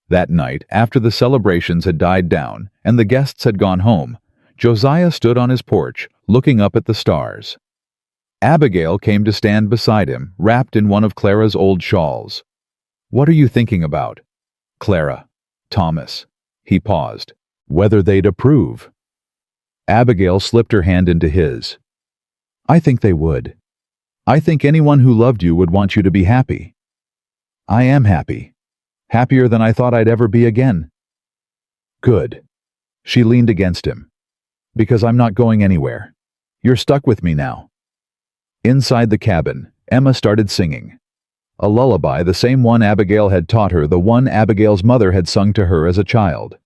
That night, after the celebrations had died down and the guests had gone home, Josiah stood on his porch, looking up at the stars. Abigail came to stand beside him, wrapped in one of Clara's old shawls. "What are you thinking about?" "Clara, Thomas." He paused. "Whether they'd approve." Abigail slipped her hand into his. "I think they would. I think anyone who loved you would want you to be happy." "I am happy. Happier than I thought I'd ever be again." "Good." She leaned against him. "Because I'm not going anywhere. You're stuck with me now." Inside the cabin, Emma started singing. A lullaby, the same one Abigail had taught her, the one Abigail's mother had sung to her as a child.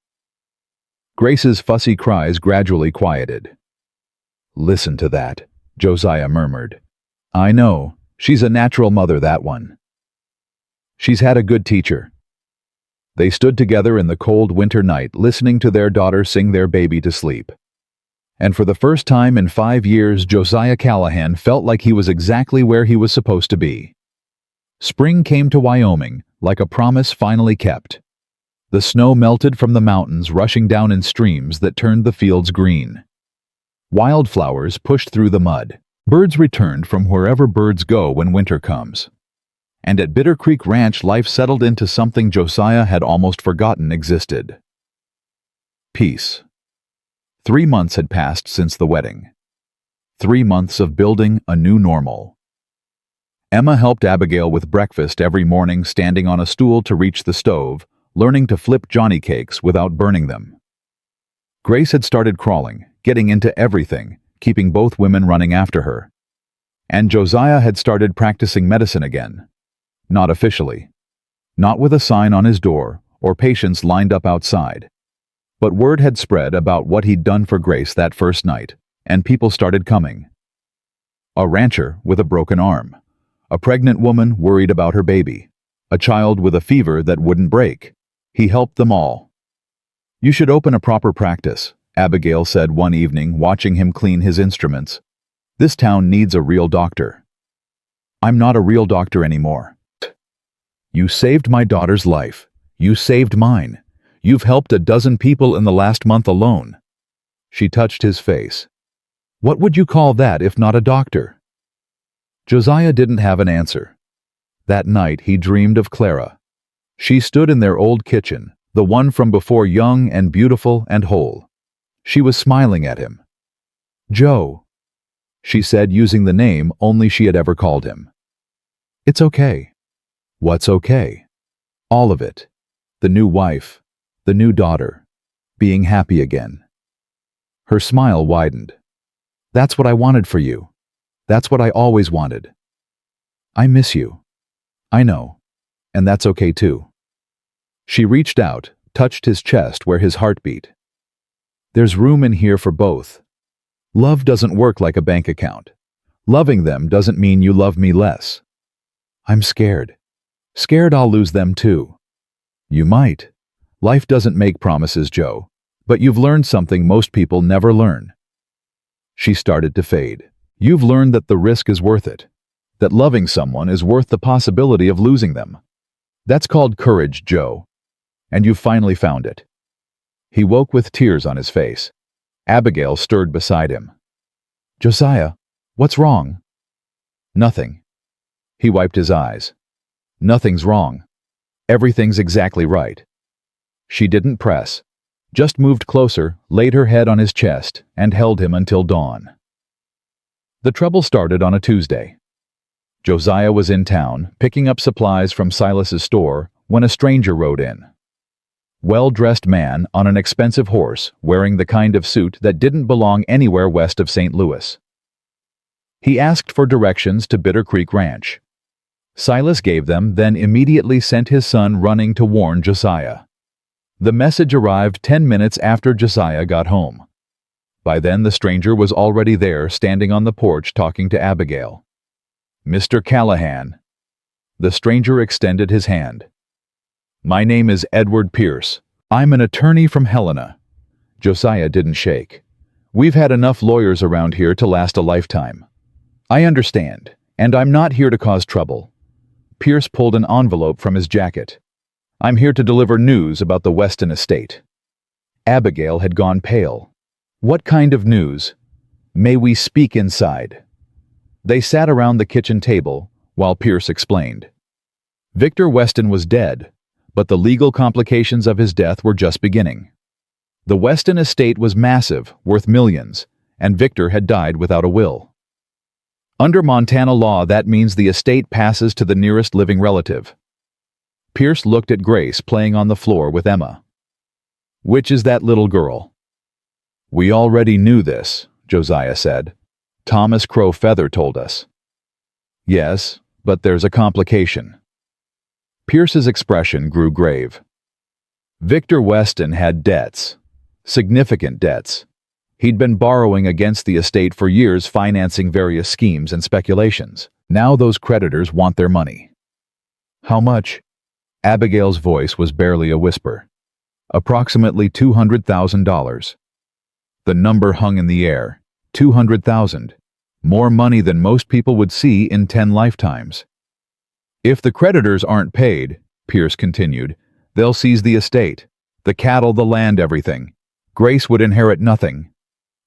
Grace's fussy cries gradually quieted. "Listen to that," Josiah murmured. "I know. She's a natural mother, that one. She's had a good teacher." They stood together in the cold winter night, listening to their daughter sing their baby to sleep. And for the first time in 5 years, Josiah Callahan felt like he was exactly where he was supposed to be. Spring came to Wyoming, like a promise finally kept. The snow melted from the mountains, rushing down in streams that turned the fields green. Wildflowers pushed through the mud. Birds returned from wherever birds go when winter comes. And at Bitter Creek Ranch, life settled into something Josiah had almost forgotten existed. Peace. 3 months had passed since the wedding. 3 months of building a new normal. Emma helped Abigail with breakfast every morning, standing on a stool to reach the stove, learning to flip Johnny cakes without burning them. Grace had started crawling, getting into everything, keeping both women running after her. And Josiah had started practicing medicine again. Not officially. Not with a sign on his door or patients lined up outside. But word had spread about what he'd done for Grace that first night, and people started coming. A rancher with a broken arm. A pregnant woman worried about her baby. A child with a fever that wouldn't break. He helped them all. "You should open a proper practice," Abigail said one evening, watching him clean his instruments. "This town needs a real doctor." "I'm not a real doctor anymore." You saved my daughter's life. You saved mine. You've helped a dozen people in the last month alone. She touched his face. What would you call that if not a doctor? Josiah didn't have an answer. That night he dreamed of Clara. She stood in their old kitchen, the one from before, young and beautiful and whole. She was smiling at him. Joe, she said, using the name only she had ever called him. It's okay. What's okay? All of it. The new wife, the new daughter, being happy again. Her smile widened. That's what I wanted for you. That's what I always wanted. I miss you. I know. And that's okay too. She reached out, touched his chest where his heart beat. There's room in here for both. Love doesn't work like a bank account. Loving them doesn't mean you love me less. I'm scared. Scared I'll lose them too. You might. Life doesn't make promises, Joe, but you've learned something most people never learn. She started to fade. You've learned that the risk is worth it, that loving someone is worth the possibility of losing them. That's called courage, Joe, and you've finally found it. He woke with tears on his face. Abigail stirred beside him. Josiah, what's wrong? Nothing. He wiped his eyes. Nothing's wrong. Everything's exactly right. She didn't press, just moved closer, laid her head on his chest, and held him until dawn. The trouble started on a Tuesday. Josiah was in town, picking up supplies from Silas's store, when a stranger rode in. Well-dressed man on an expensive horse, wearing the kind of suit that didn't belong anywhere west of St. Louis. He asked for directions to Bitter Creek Ranch. Silas gave them, then immediately sent his son running to warn Josiah. The message arrived 10 minutes after Josiah got home. By then the stranger was already there, standing on the porch talking to Abigail. Mr. Callahan. The stranger extended his hand. My name is Edward Pierce. I'm an attorney from Helena. Josiah didn't shake. We've had enough lawyers around here to last a lifetime. I understand, and I'm not here to cause trouble. Pierce pulled an envelope from his jacket. I'm here to deliver news about the Weston estate. Abigail had gone pale. What kind of news? May we speak inside? They sat around the kitchen table while Pierce explained. Victor Weston was dead, but the legal complications of his death were just beginning. The Weston estate was massive, worth millions, and Victor had died without a will. Under Montana law, that means the estate passes to the nearest living relative. Pierce looked at Grace playing on the floor with Emma. Which is that little girl? We already knew this, Josiah said. Thomas Crow Feather told us. Yes, but there's a complication. Pierce's expression grew grave. Victor Weston had debts, significant debts. He'd been borrowing against the estate for years, financing various schemes and speculations. Now those creditors want their money. How much? Abigail's voice was barely a whisper. Approximately $200,000. The number hung in the air. 200,000. More money than most people would see in 10 lifetimes. If the creditors aren't paid, Pierce continued, they'll seize the estate, the cattle, the land, everything. Grace would inherit nothing.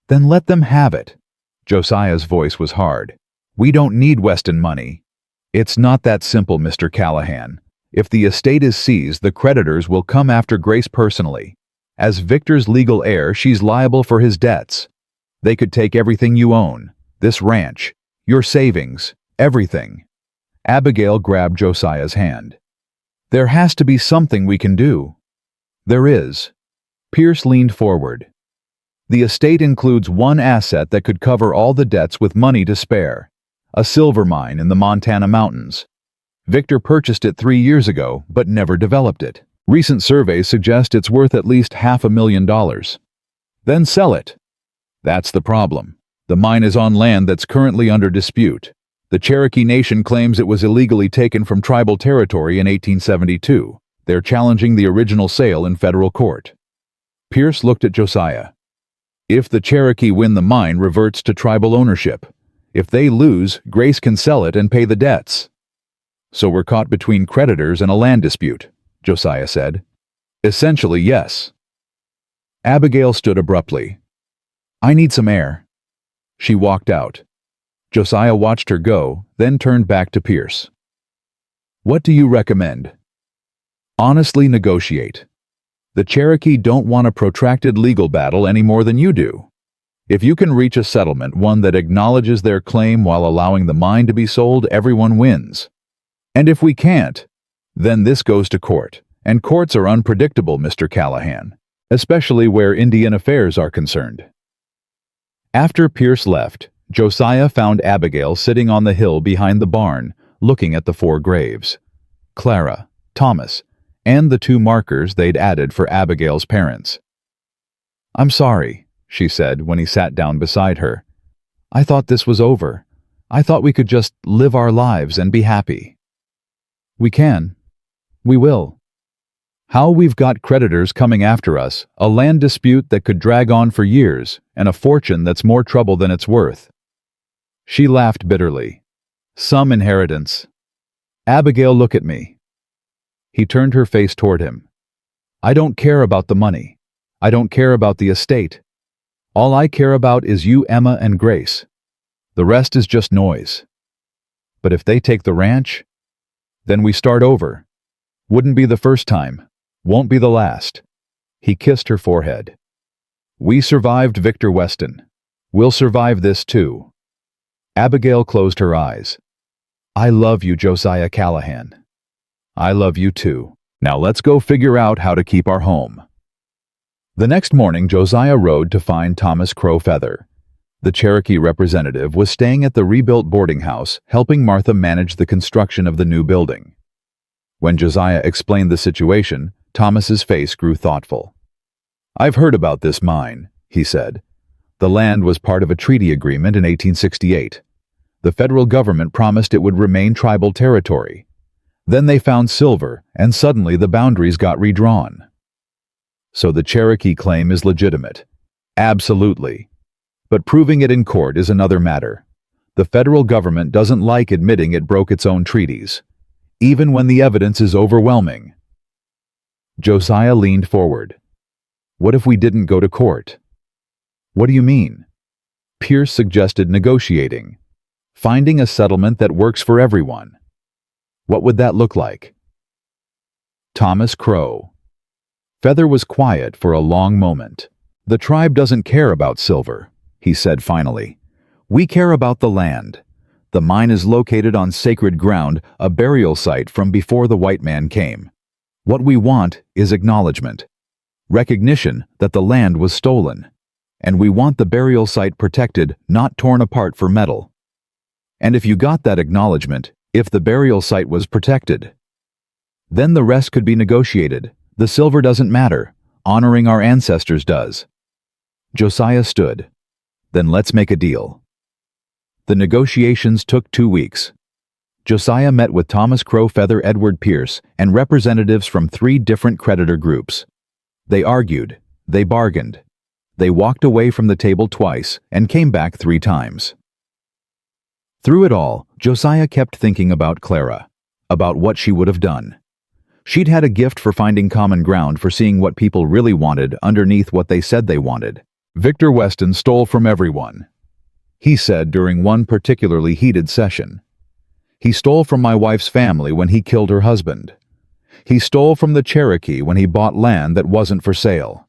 Then let them have it. Josiah's voice was hard. We don't need Weston money. It's not that simple, Mr. Callahan. If the estate is seized, the creditors will come after Grace personally. As Victor's legal heir, she's liable for his debts. They could take everything you own, this ranch, your savings, everything. Abigail grabbed Josiah's hand. There has to be something we can do. There is. Pierce leaned forward. The estate includes one asset that could cover all the debts with money to spare. A silver mine in the Montana mountains. Victor purchased it 3 years ago, but never developed it. Recent surveys suggest it's worth at least $500,000. Then sell it. That's the problem. The mine is on land that's currently under dispute. The Cherokee Nation claims it was illegally taken from tribal territory in 1872. They're challenging the original sale in federal court. Pierce looked at Josiah. If the Cherokee win, the mine reverts to tribal ownership. If they lose, Grace can sell it and pay the debts. So we're caught between creditors and a land dispute, Josiah said. Essentially, yes. Abigail stood abruptly. I need some air. She walked out. Josiah watched her go, then turned back to Pierce. What do you recommend? Honestly negotiate. The Cherokee don't want a protracted legal battle any more than you do. If you can reach a settlement, one that acknowledges their claim while allowing the mine to be sold, everyone wins. And if we can't, then this goes to court. And courts are unpredictable, Mr. Callahan, especially where Indian affairs are concerned. After Pierce left, Josiah found Abigail sitting on the hill behind the barn, looking at the 4 graves. Clara, Thomas, and the 2 markers they'd added for Abigail's parents. I'm sorry, she said when he sat down beside her. I thought this was over. I thought we could just live our lives and be happy. We can. We will. How we've got creditors coming after us, a land dispute that could drag on for years, and a fortune that's more trouble than it's worth. She laughed bitterly. Some inheritance. Abigail, look at me. He turned her face toward him. I don't care about the money. I don't care about the estate. All I care about is you, Emma, and Grace. The rest is just noise. But if they take the ranch, then we start over. Wouldn't be the first time. Won't be the last. He kissed her forehead. We survived Victor Weston. We'll survive this too. Abigail closed her eyes. I love you, Josiah Callahan. I love you too. Now let's go figure out how to keep our home. The next morning, Josiah rode to find Thomas Crow Feather. The Cherokee representative was staying at the rebuilt boarding house, helping Martha manage the construction of the new building. When Josiah explained the situation, Thomas's face grew thoughtful. I've heard about this mine, he said. The land was part of a treaty agreement in 1868. The federal government promised it would remain tribal territory. Then they found silver, and suddenly the boundaries got redrawn. So the Cherokee claim is legitimate. Absolutely. But proving it in court is another matter. The federal government doesn't like admitting it broke its own treaties, even when the evidence is overwhelming. Josiah leaned forward. What if we didn't go to court? What do you mean? Pierce suggested negotiating, finding a settlement that works for everyone. What would that look like? Thomas Crow. Feather was quiet for a long moment. The tribe doesn't care about silver, he said finally. We care about the land. The mine is located on sacred ground, a burial site from before the white man came. What we want is acknowledgement, recognition that the land was stolen, and we want the burial site protected, not torn apart for metal. And if you got that acknowledgement, if the burial site was protected, then the rest could be negotiated. The silver doesn't matter. Honoring our ancestors does. Josiah stood. Then let's make a deal. The negotiations took 2 weeks. Josiah met with Thomas Crow Feather, Edward Pierce, and representatives from 3 different creditor groups. They argued. They bargained. They walked away from the table twice and came back 3 times. Through it all, Josiah kept thinking about Clara, about what she would have done. She'd had a gift for finding common ground, for seeing what people really wanted underneath what they said they wanted. Victor Weston stole from everyone, he said during one particularly heated session. He stole from my wife's family when he killed her husband. He stole from the Cherokee when he bought land that wasn't for sale.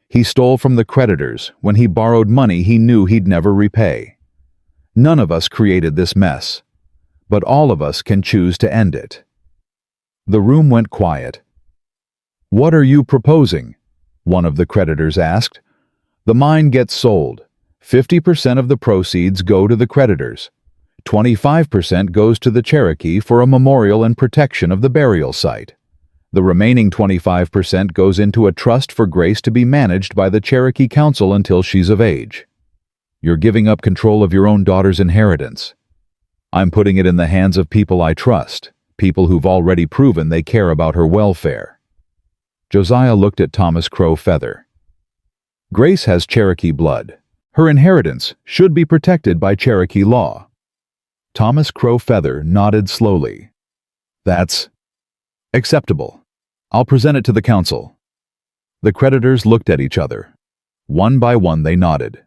He stole from the creditors when he borrowed money he knew he'd never repay. None of us created this mess, but all of us can choose to end it. The room went quiet. What are you proposing? One of the creditors asked. The mine gets sold. 50% of the proceeds go to the creditors. 25% goes to the Cherokee for a memorial and protection of the burial site. The remaining 25% goes into a trust for Grace to be managed by the Cherokee Council until she's of age. You're giving up control of your own daughter's inheritance. I'm putting it in the hands of people I trust, people who've already proven they care about her welfare. Josiah looked at Thomas Crow Feather. Grace has Cherokee blood. Her inheritance should be protected by Cherokee law. Thomas Crow Feather nodded slowly. That's acceptable. I'll present it to the council. The creditors looked at each other. One by one they nodded.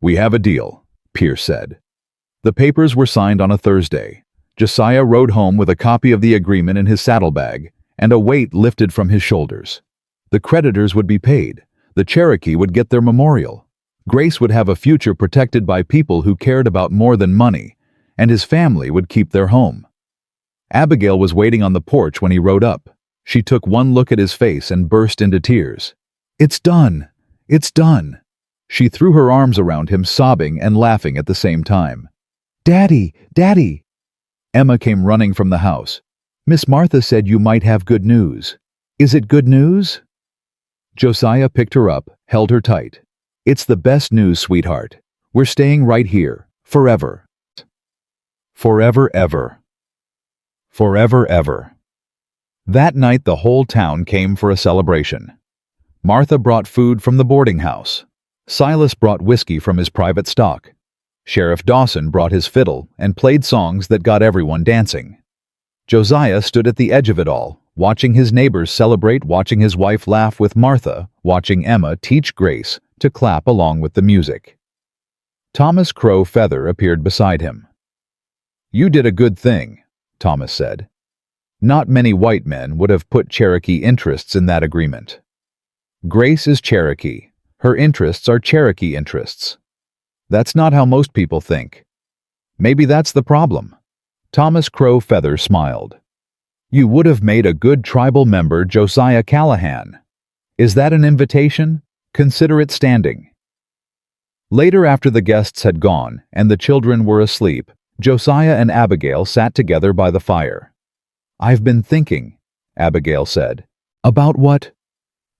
We have a deal, Pierce said. The papers were signed on a Thursday. Josiah rode home with a copy of the agreement in his saddlebag, and a weight lifted from his shoulders. The creditors would be paid. The Cherokee would get their memorial. Grace would have a future protected by people who cared about more than money, and his family would keep their home. Abigail was waiting on the porch when he rode up. She took one look at his face and burst into tears. It's done! It's done! She threw her arms around him, sobbing and laughing at the same time. Daddy! Daddy! Emma came running from the house. Miss Martha said you might have good news. Is it good news? Josiah picked her up, held her tight. It's the best news, sweetheart. We're staying right here, forever. Forever, ever. Forever, ever. That night the whole town came for a celebration. Martha brought food from the boarding house. Silas brought whiskey from his private stock. Sheriff Dawson brought his fiddle and played songs that got everyone dancing. Josiah stood at the edge of it all, watching his neighbors celebrate, watching his wife laugh with Martha, watching Emma teach Grace to clap along with the music. Thomas Crow Feather appeared beside him. You did a good thing, Thomas said. Not many white men would have put Cherokee interests in that agreement. Grace is Cherokee. Her interests are Cherokee interests. That's not how most people think. Maybe that's the problem. Thomas Crow Feather smiled. You would have made a good tribal member, Josiah Callahan. Is that an invitation? Consider it standing. Later, after the guests had gone and the children were asleep, Josiah and Abigail sat together by the fire. I've been thinking, Abigail said. About what?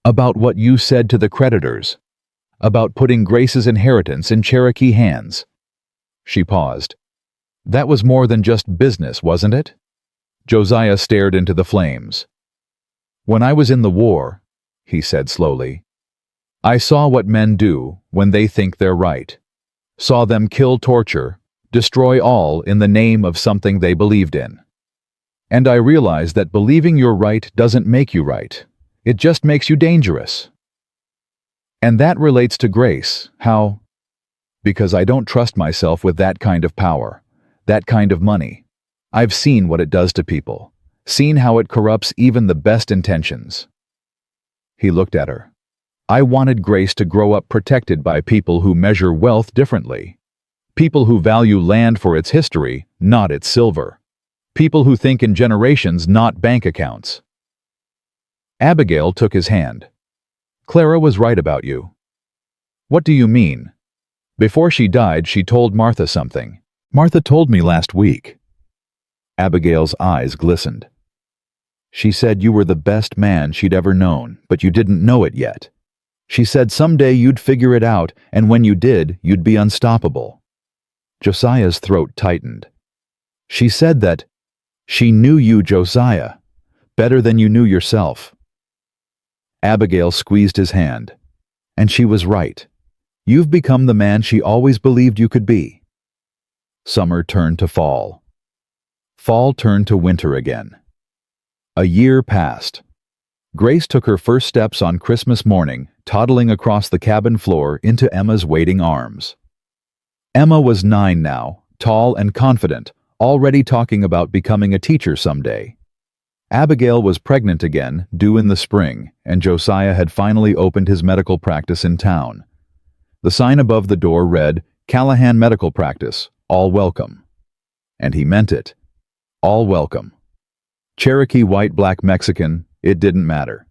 About what you said to the creditors. About putting Grace's inheritance in Cherokee hands. She paused. That was more than just business, wasn't it? Josiah stared into the flames. When I was in the war, he said slowly, I saw what men do when they think they're right. Saw them kill, torture, destroy all in the name of something they believed in. And I realized that believing you're right doesn't make you right. It just makes you dangerous. And that relates to Grace. How? Because I don't trust myself with that kind of power, that kind of money. I've seen what it does to people, seen how it corrupts even the best intentions. He looked at her. I wanted Grace to grow up protected by people who measure wealth differently. People who value land for its history, not its silver. People who think in generations, not bank accounts. Abigail took his hand. Clara was right about you. What do you mean? Before she died, she told Martha something. Martha told me last week. Abigail's eyes glistened. She said you were the best man she'd ever known, but you didn't know it yet. She said someday you'd figure it out, and when you did, you'd be unstoppable. Josiah's throat tightened. She said that she knew you, Josiah, better than you knew yourself. Abigail squeezed his hand. And she was right. You've become the man she always believed you could be. Summer turned to fall. Fall turned to winter again. A year passed. Grace took her first steps on Christmas morning, toddling across the cabin floor into Emma's waiting arms. Emma was 9 now, tall and confident, already talking about becoming a teacher someday. Abigail was pregnant again, due in the spring, and Josiah had finally opened his medical practice in town. The sign above the door read, Callahan Medical Practice, all welcome. And he meant it. All welcome. Cherokee, white, black, Mexican, it didn't matter.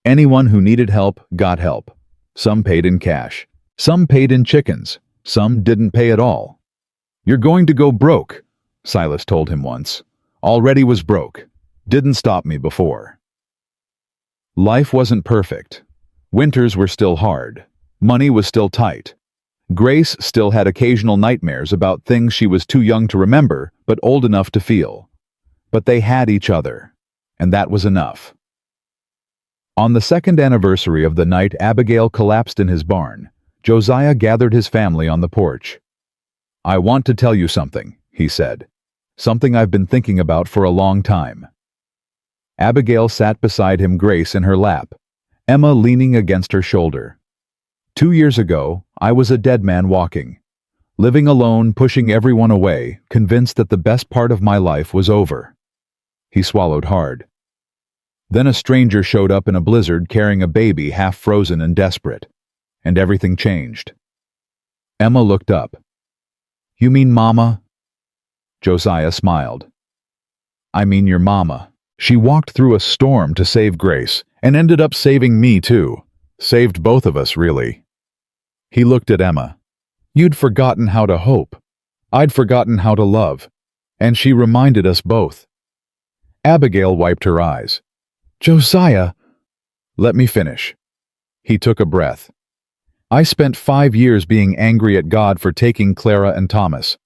Anyone who needed help got help. Some paid in cash. Some paid in chickens. Some didn't pay at all. You're going to go broke, Silas told him once. Already was broke. Didn't stop me before. Life wasn't perfect. Winters were still hard. Money was still tight. Grace still had occasional nightmares about things she was too young to remember, but old enough to feel. But they had each other, and that was enough. On the second anniversary of the night Abigail collapsed in his barn, Josiah gathered his family on the porch. I want to tell you something, he said. Something I've been thinking about for a long time. Abigail sat beside him, Grace in her lap, Emma leaning against her shoulder. 2 years ago, I was a dead man walking, living alone, pushing everyone away, convinced that the best part of my life was over. He swallowed hard. Then a stranger showed up in a blizzard carrying a baby half frozen and desperate, and everything changed. Emma looked up. You mean Mama? Josiah smiled. I mean your mama. She walked through a storm to save Grace, and ended up saving me too. Saved both of us, really. He looked at Emma. You'd forgotten how to hope. I'd forgotten how to love. And she reminded us both. Abigail wiped her eyes. Josiah! Let me finish. He took a breath. I spent 5 years being angry at God for taking Clara and Thomas.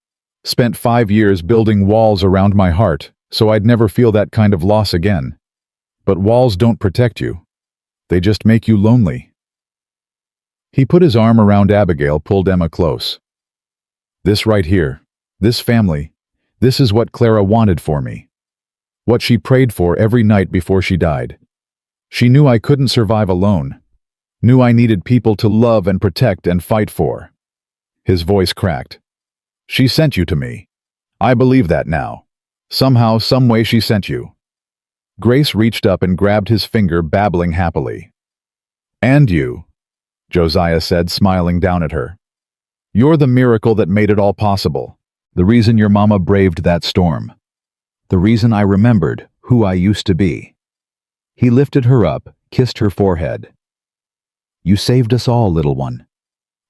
Spent 5 years building walls around my heart so I'd never feel that kind of loss again. But walls don't protect you. They just make you lonely. He put his arm around Abigail, pulled Emma close. This right here, this family, this is what Clara wanted for me. What she prayed for every night before she died. She knew I couldn't survive alone. Knew I needed people to love and protect and fight for. His voice cracked. She sent you to me. I believe that now. Somehow, some way she sent you. Grace reached up and grabbed his finger, babbling happily. And you, Josiah said, smiling down at her. You're the miracle that made it all possible. The reason your mama braved that storm. The reason I remembered who I used to be. He lifted her up, kissed her forehead. You saved us all, little one.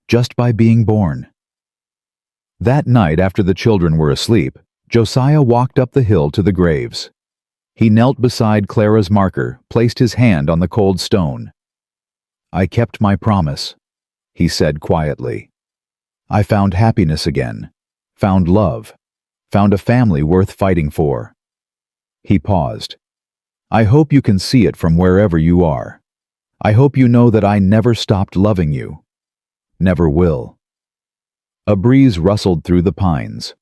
Just by being born. That night, after the children were asleep, Josiah walked up the hill to the graves. He knelt beside Clara's marker, placed his hand on the cold stone. I kept my promise, he said quietly. I found happiness again, found love, found a family worth fighting for. He paused. I hope you can see it from wherever you are. I hope you know that I never stopped loving you. Never will. A breeze rustled through the pines.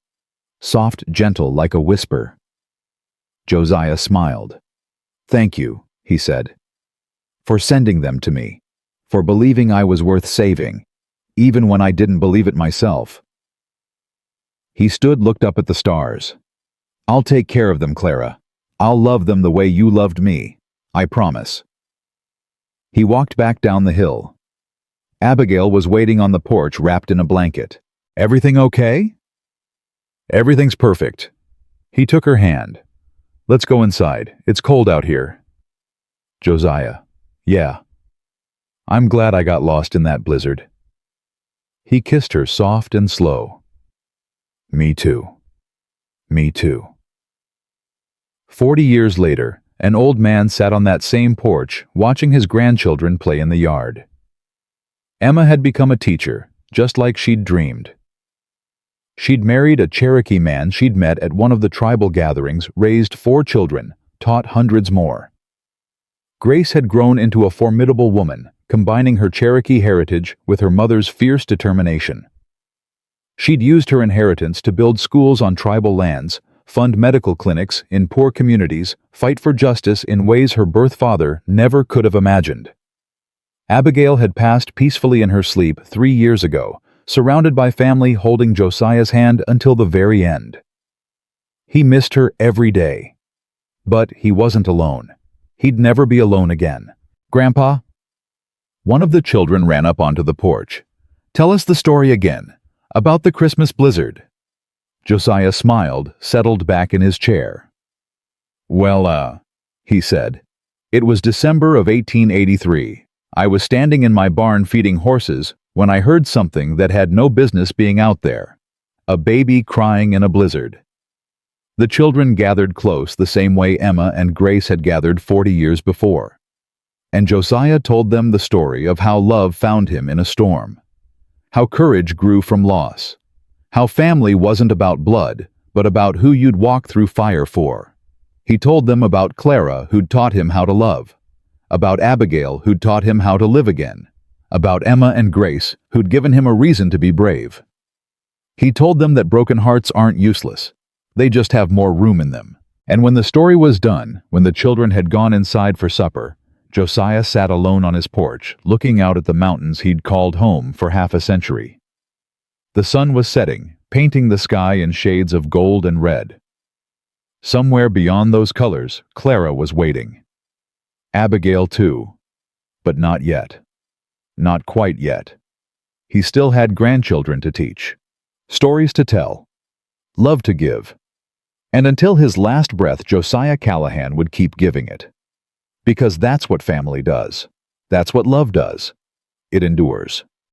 Soft, gentle, like a whisper. Josiah smiled. Thank you, he said. For sending them to me. For believing I was worth saving, even when I didn't believe it myself. He stood, looked up at the stars. I'll take care of them, Clara. I'll love them the way you loved me. I promise. He walked back down the hill. Abigail was waiting on the porch, wrapped in a blanket. Everything okay? Everything's perfect. He took her hand. Let's go inside. It's cold out here. Josiah. Yeah. I'm glad I got lost in that blizzard. He kissed her soft and slow. Me too. Me too. 40 years later, an old man sat on that same porch, watching his grandchildren play in the yard. Emma had become a teacher, just like she'd dreamed. She'd married a Cherokee man she'd met at one of the tribal gatherings, raised 4 children, taught hundreds more. Grace had grown into a formidable woman, combining her Cherokee heritage with her mother's fierce determination. She'd used her inheritance to build schools on tribal lands, fund medical clinics in poor communities, fight for justice in ways her birth father never could have imagined. Abigail had passed peacefully in her sleep 3 years ago, surrounded by family holding Josiah's hand until the very end. He missed her every day. But he wasn't alone. He'd never be alone again. Grandpa? One of the children ran up onto the porch. Tell us the story again, about the Christmas blizzard. Josiah smiled, settled back in his chair. Well, he said. It was December of 1883. I was standing in my barn feeding horses when I heard something that had no business being out there. A baby crying in a blizzard. The children gathered close the same way Emma and Grace had gathered 40 years before. And Josiah told them the story of how love found him in a storm. How courage grew from loss. How family wasn't about blood, but about who you'd walk through fire for. He told them about Clara, who'd taught him how to love. About Abigail, who'd taught him how to live again. About Emma and Grace, who'd given him a reason to be brave. He told them that broken hearts aren't useless. They just have more room in them. And when the story was done, when the children had gone inside for supper, Josiah sat alone on his porch, looking out at the mountains he'd called home for half a century. The sun was setting, painting the sky in shades of gold and red. Somewhere beyond those colors, Clara was waiting. Abigail too. But not yet. Not quite yet. He still had grandchildren to teach, stories to tell, love to give. And until his last breath, Josiah Callahan would keep giving it. Because that's what family does. That's what love does. It endures.